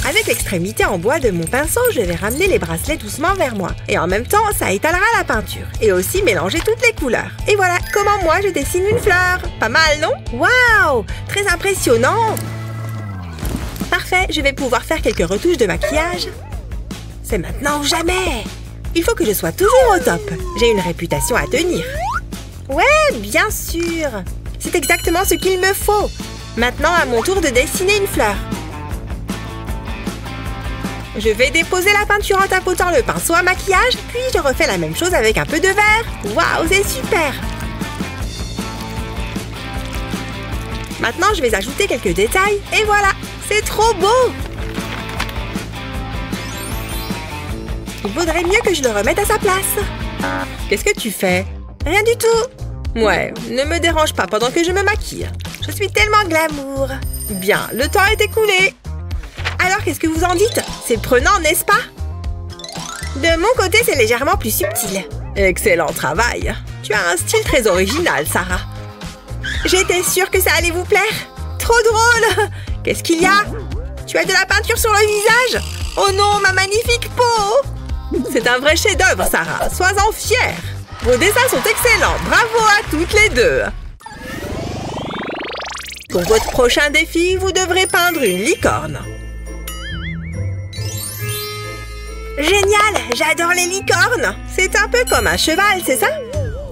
Avec l'extrémité en bois de mon pinceau, je vais ramener les bracelets doucement vers moi. Et en même temps, ça étalera la peinture. Et aussi mélanger toutes les couleurs. Et voilà comment moi je dessine une fleur. Pas mal, non? Waouh! Très impressionnant! Parfait, je vais pouvoir faire quelques retouches de maquillage. C'est maintenant ou jamais! Il faut que je sois toujours au top. J'ai une réputation à tenir. Ouais, bien sûr! C'est exactement ce qu'il me faut. Maintenant, à mon tour de dessiner une fleur. Je vais déposer la peinture en tapotant le pinceau à maquillage, puis je refais la même chose avec un peu de vert. Waouh, c'est super! Maintenant, je vais ajouter quelques détails, et voilà! C'est trop beau! Il vaudrait mieux que je le remette à sa place. Qu'est-ce que tu fais? Rien du tout. Ouais, ne me dérange pas pendant que je me maquille. Je suis tellement glamour. Bien, le temps est écoulé. Alors, qu'est-ce que vous en dites? C'est prenant, n'est-ce pas? De mon côté, c'est légèrement plus subtil. Excellent travail. Tu as un style très original, Sarah. J'étais sûre que ça allait vous plaire. Trop drôle! Qu'est-ce qu'il y a? Tu as de la peinture sur le visage? Oh non, ma magnifique peau! C'est un vrai chef-d'œuvre, Sarah. Sois-en fière. Vos dessins sont excellents. Bravo à toutes les deux. Pour votre prochain défi, vous devrez peindre une licorne. Génial! J'adore les licornes! C'est un peu comme un cheval, c'est ça?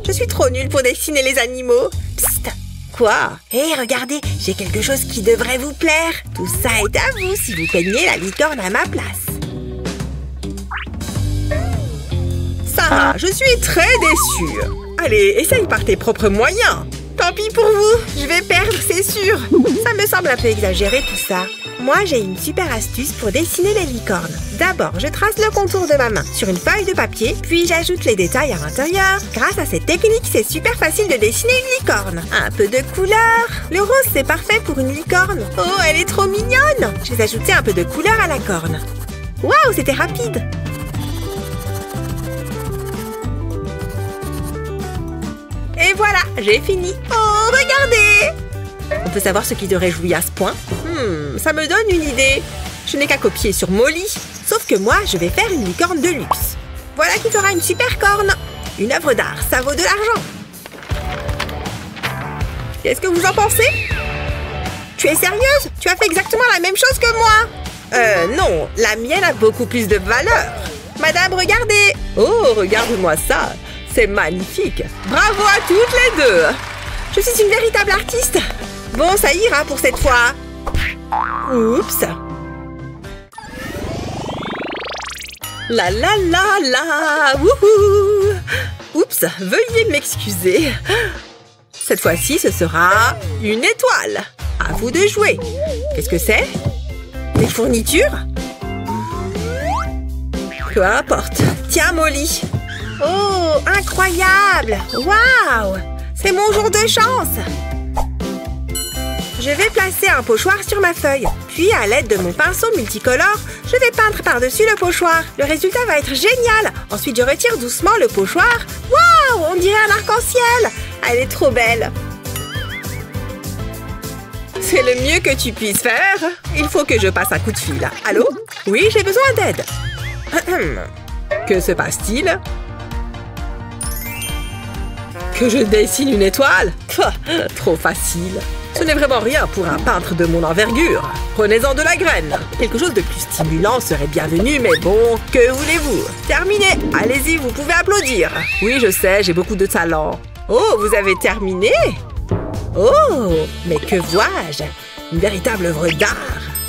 Je suis trop nulle pour dessiner les animaux. Psst! Quoi? Hé, regardez, j'ai quelque chose qui devrait vous plaire. Tout ça est à vous si vous peignez la licorne à ma place. Sarah, je suis très déçue. Allez, essaye par tes propres moyens. Tant pis pour vous, je vais perdre, c'est sûr. Ça me semble un peu exagéré tout ça. Moi, j'ai une super astuce pour dessiner les licornes. D'abord, je trace le contour de ma main sur une feuille de papier, puis j'ajoute les détails à l'intérieur. Grâce à cette technique, c'est super facile de dessiner une licorne. Un peu de couleur. Le rose, c'est parfait pour une licorne. Oh, elle est trop mignonne. Je vais ajouter un peu de couleur à la corne. Waouh, c'était rapide. Et voilà, j'ai fini. Oh, regardez! On peut savoir ce qui te réjouit à ce point? Ça me donne une idée. Je n'ai qu'à copier sur Molly. Sauf que moi, je vais faire une licorne de luxe. Voilà qui fera une super corne. Une œuvre d'art, ça vaut de l'argent. Qu'est-ce que vous en pensez? Tu es sérieuse? Tu as fait exactement la même chose que moi. Non, la mienne a beaucoup plus de valeur. Madame, regardez. Oh, regarde-moi ça. C'est magnifique. Bravo à toutes les deux. Je suis une véritable artiste. Bon, ça ira pour cette fois. Oups. La la la la. Wouhou. Oups, veuillez m'excuser. Cette fois-ci, ce sera une étoile. À vous de jouer. Qu'est-ce que c'est? Des fournitures? Peu importe. Tiens, Molly. Oh, incroyable! Waouh! C'est mon jour de chance! Je vais placer un pochoir sur ma feuille. Puis, à l'aide de mon pinceau multicolore, je vais peindre par-dessus le pochoir. Le résultat va être génial! Ensuite, je retire doucement le pochoir. Waouh! On dirait un arc-en-ciel! Elle est trop belle! C'est le mieux que tu puisses faire. Il faut que je passe un coup de fil. Allô? Oui, j'ai besoin d'aide. Que se passe-t-il? Que je dessine une étoile? Trop facile. Ce n'est vraiment rien pour un peintre de mon envergure. Prenez-en de la graine. Quelque chose de plus stimulant serait bienvenu, mais bon, que voulez-vous? Terminé. Allez-y, vous pouvez applaudir. Oui, je sais, j'ai beaucoup de talent. Oh, vous avez terminé? Oh, mais que vois-je? Une véritable œuvre d'art.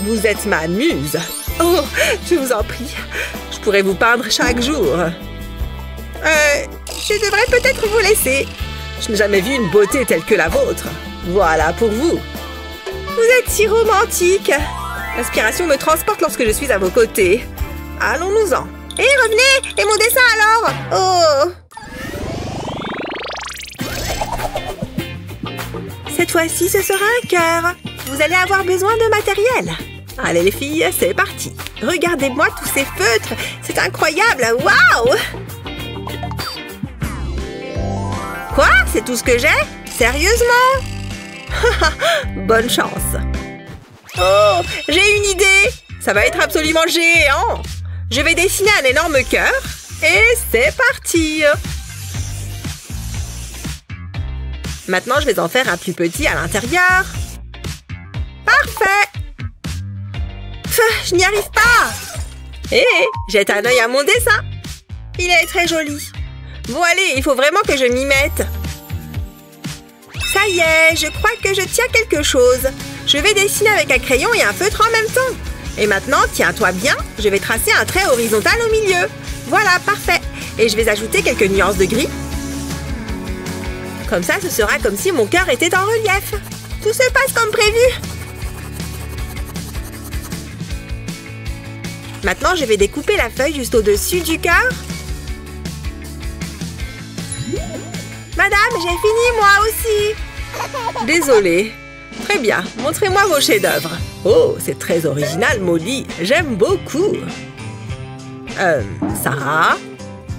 Vous êtes ma muse. Oh, je vous en prie. Je pourrais vous peindre chaque jour. Je devrais peut-être vous laisser. Je n'ai jamais vu une beauté telle que la vôtre. Voilà pour vous. Vous êtes si romantique. L'inspiration me transporte lorsque je suis à vos côtés. Allons-nous-en. Hé, revenez! Et mon dessin alors? Oh! Cette fois-ci, ce sera un cœur. Vous allez avoir besoin de matériel. Allez les filles, c'est parti. Regardez-moi tous ces feutres. C'est incroyable. Waouh! Quoi? C'est tout ce que j'ai? Sérieusement? Bonne chance. Oh, j'ai une idée. Ça va être absolument géant. Je vais dessiner un énorme cœur. Et c'est parti. Maintenant, je vais en faire un plus petit à l'intérieur. Parfait. Je n'y arrive pas. Hé, jette un œil à mon dessin. Il est très joli. Bon, allez, il faut vraiment que je m'y mette. Ça y est, je crois que je tiens quelque chose. Je vais dessiner avec un crayon et un feutre en même temps. Et maintenant, tiens-toi bien, je vais tracer un trait horizontal au milieu. Voilà, parfait. Et je vais ajouter quelques nuances de gris. Comme ça, ce sera comme si mon cœur était en relief. Tout se passe comme prévu. Maintenant, je vais découper la feuille juste au-dessus du cœur. Madame, j'ai fini moi aussi. Désolée. Très bien, montrez-moi vos chefs-d'œuvre. Oh, c'est très original, Molly. J'aime beaucoup. Sarah,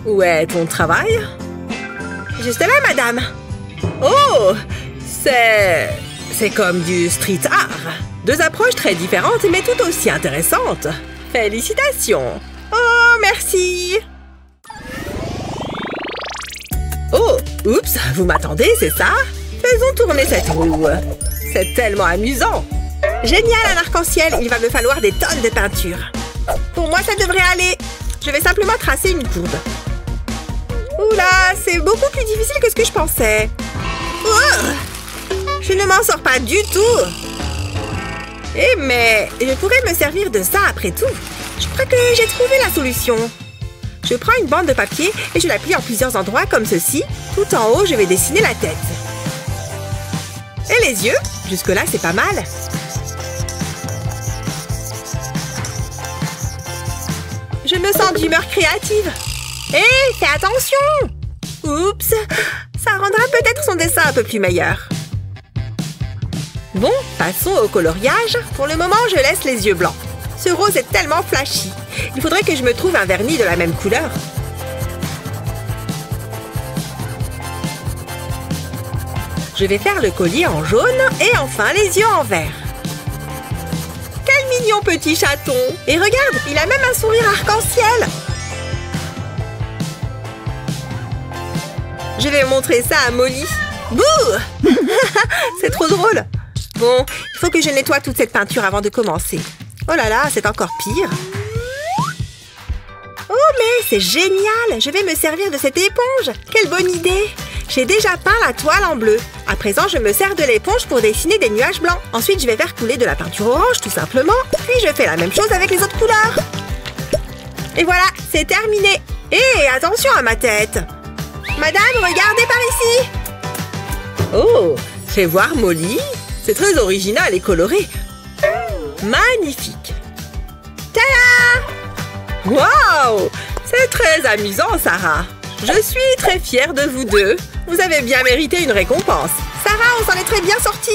où est ton travail? Juste là, madame. Oh, c'est comme du street art. Deux approches très différentes, mais tout aussi intéressantes. Félicitations. Oh, merci. Oh, oups, vous m'attendez, c'est ça? Faisons tourner cette roue. C'est tellement amusant. Génial, un arc-en-ciel. Il va me falloir des tonnes de peinture. Pour moi, ça devrait aller. Je vais simplement tracer une courbe. Oula, c'est beaucoup plus difficile que ce que je pensais. Oh, je ne m'en sors pas du tout. Eh, mais je pourrais me servir de ça après tout. Je crois que j'ai trouvé la solution. Je prends une bande de papier et je la plie en plusieurs endroits comme ceci. Tout en haut, je vais dessiner la tête. Et les yeux? Jusque-là, c'est pas mal. Je me sens d'humeur créative. Hé, fais attention! Oups! Ça rendra peut-être son dessin un peu plus meilleur. Bon, passons au coloriage. Pour le moment, je laisse les yeux blancs. Ce rose est tellement flashy. Il faudrait que je me trouve un vernis de la même couleur. Je vais faire le collier en jaune et enfin les yeux en vert. Quel mignon petit chaton! Et regarde, il a même un sourire arc-en-ciel. Je vais montrer ça à Molly. Bouh! C'est trop drôle. Bon, il faut que je nettoie toute cette peinture avant de commencer. Oh là là, c'est encore pire. Oh, mais c'est génial! Je vais me servir de cette éponge. Quelle bonne idée! J'ai déjà peint la toile en bleu. À présent, je me sers de l'éponge pour dessiner des nuages blancs. Ensuite, je vais faire couler de la peinture orange, tout simplement. Puis, je fais la même chose avec les autres couleurs. Et voilà, c'est terminé. Hé, attention à ma tête. Madame, regardez par ici. Oh, fais voir Molly. C'est très original et coloré. Magnifique. Waouh! C'est très amusant, Sarah. Je suis très fière de vous deux. Vous avez bien mérité une récompense. Sarah, on s'en est très bien sortis.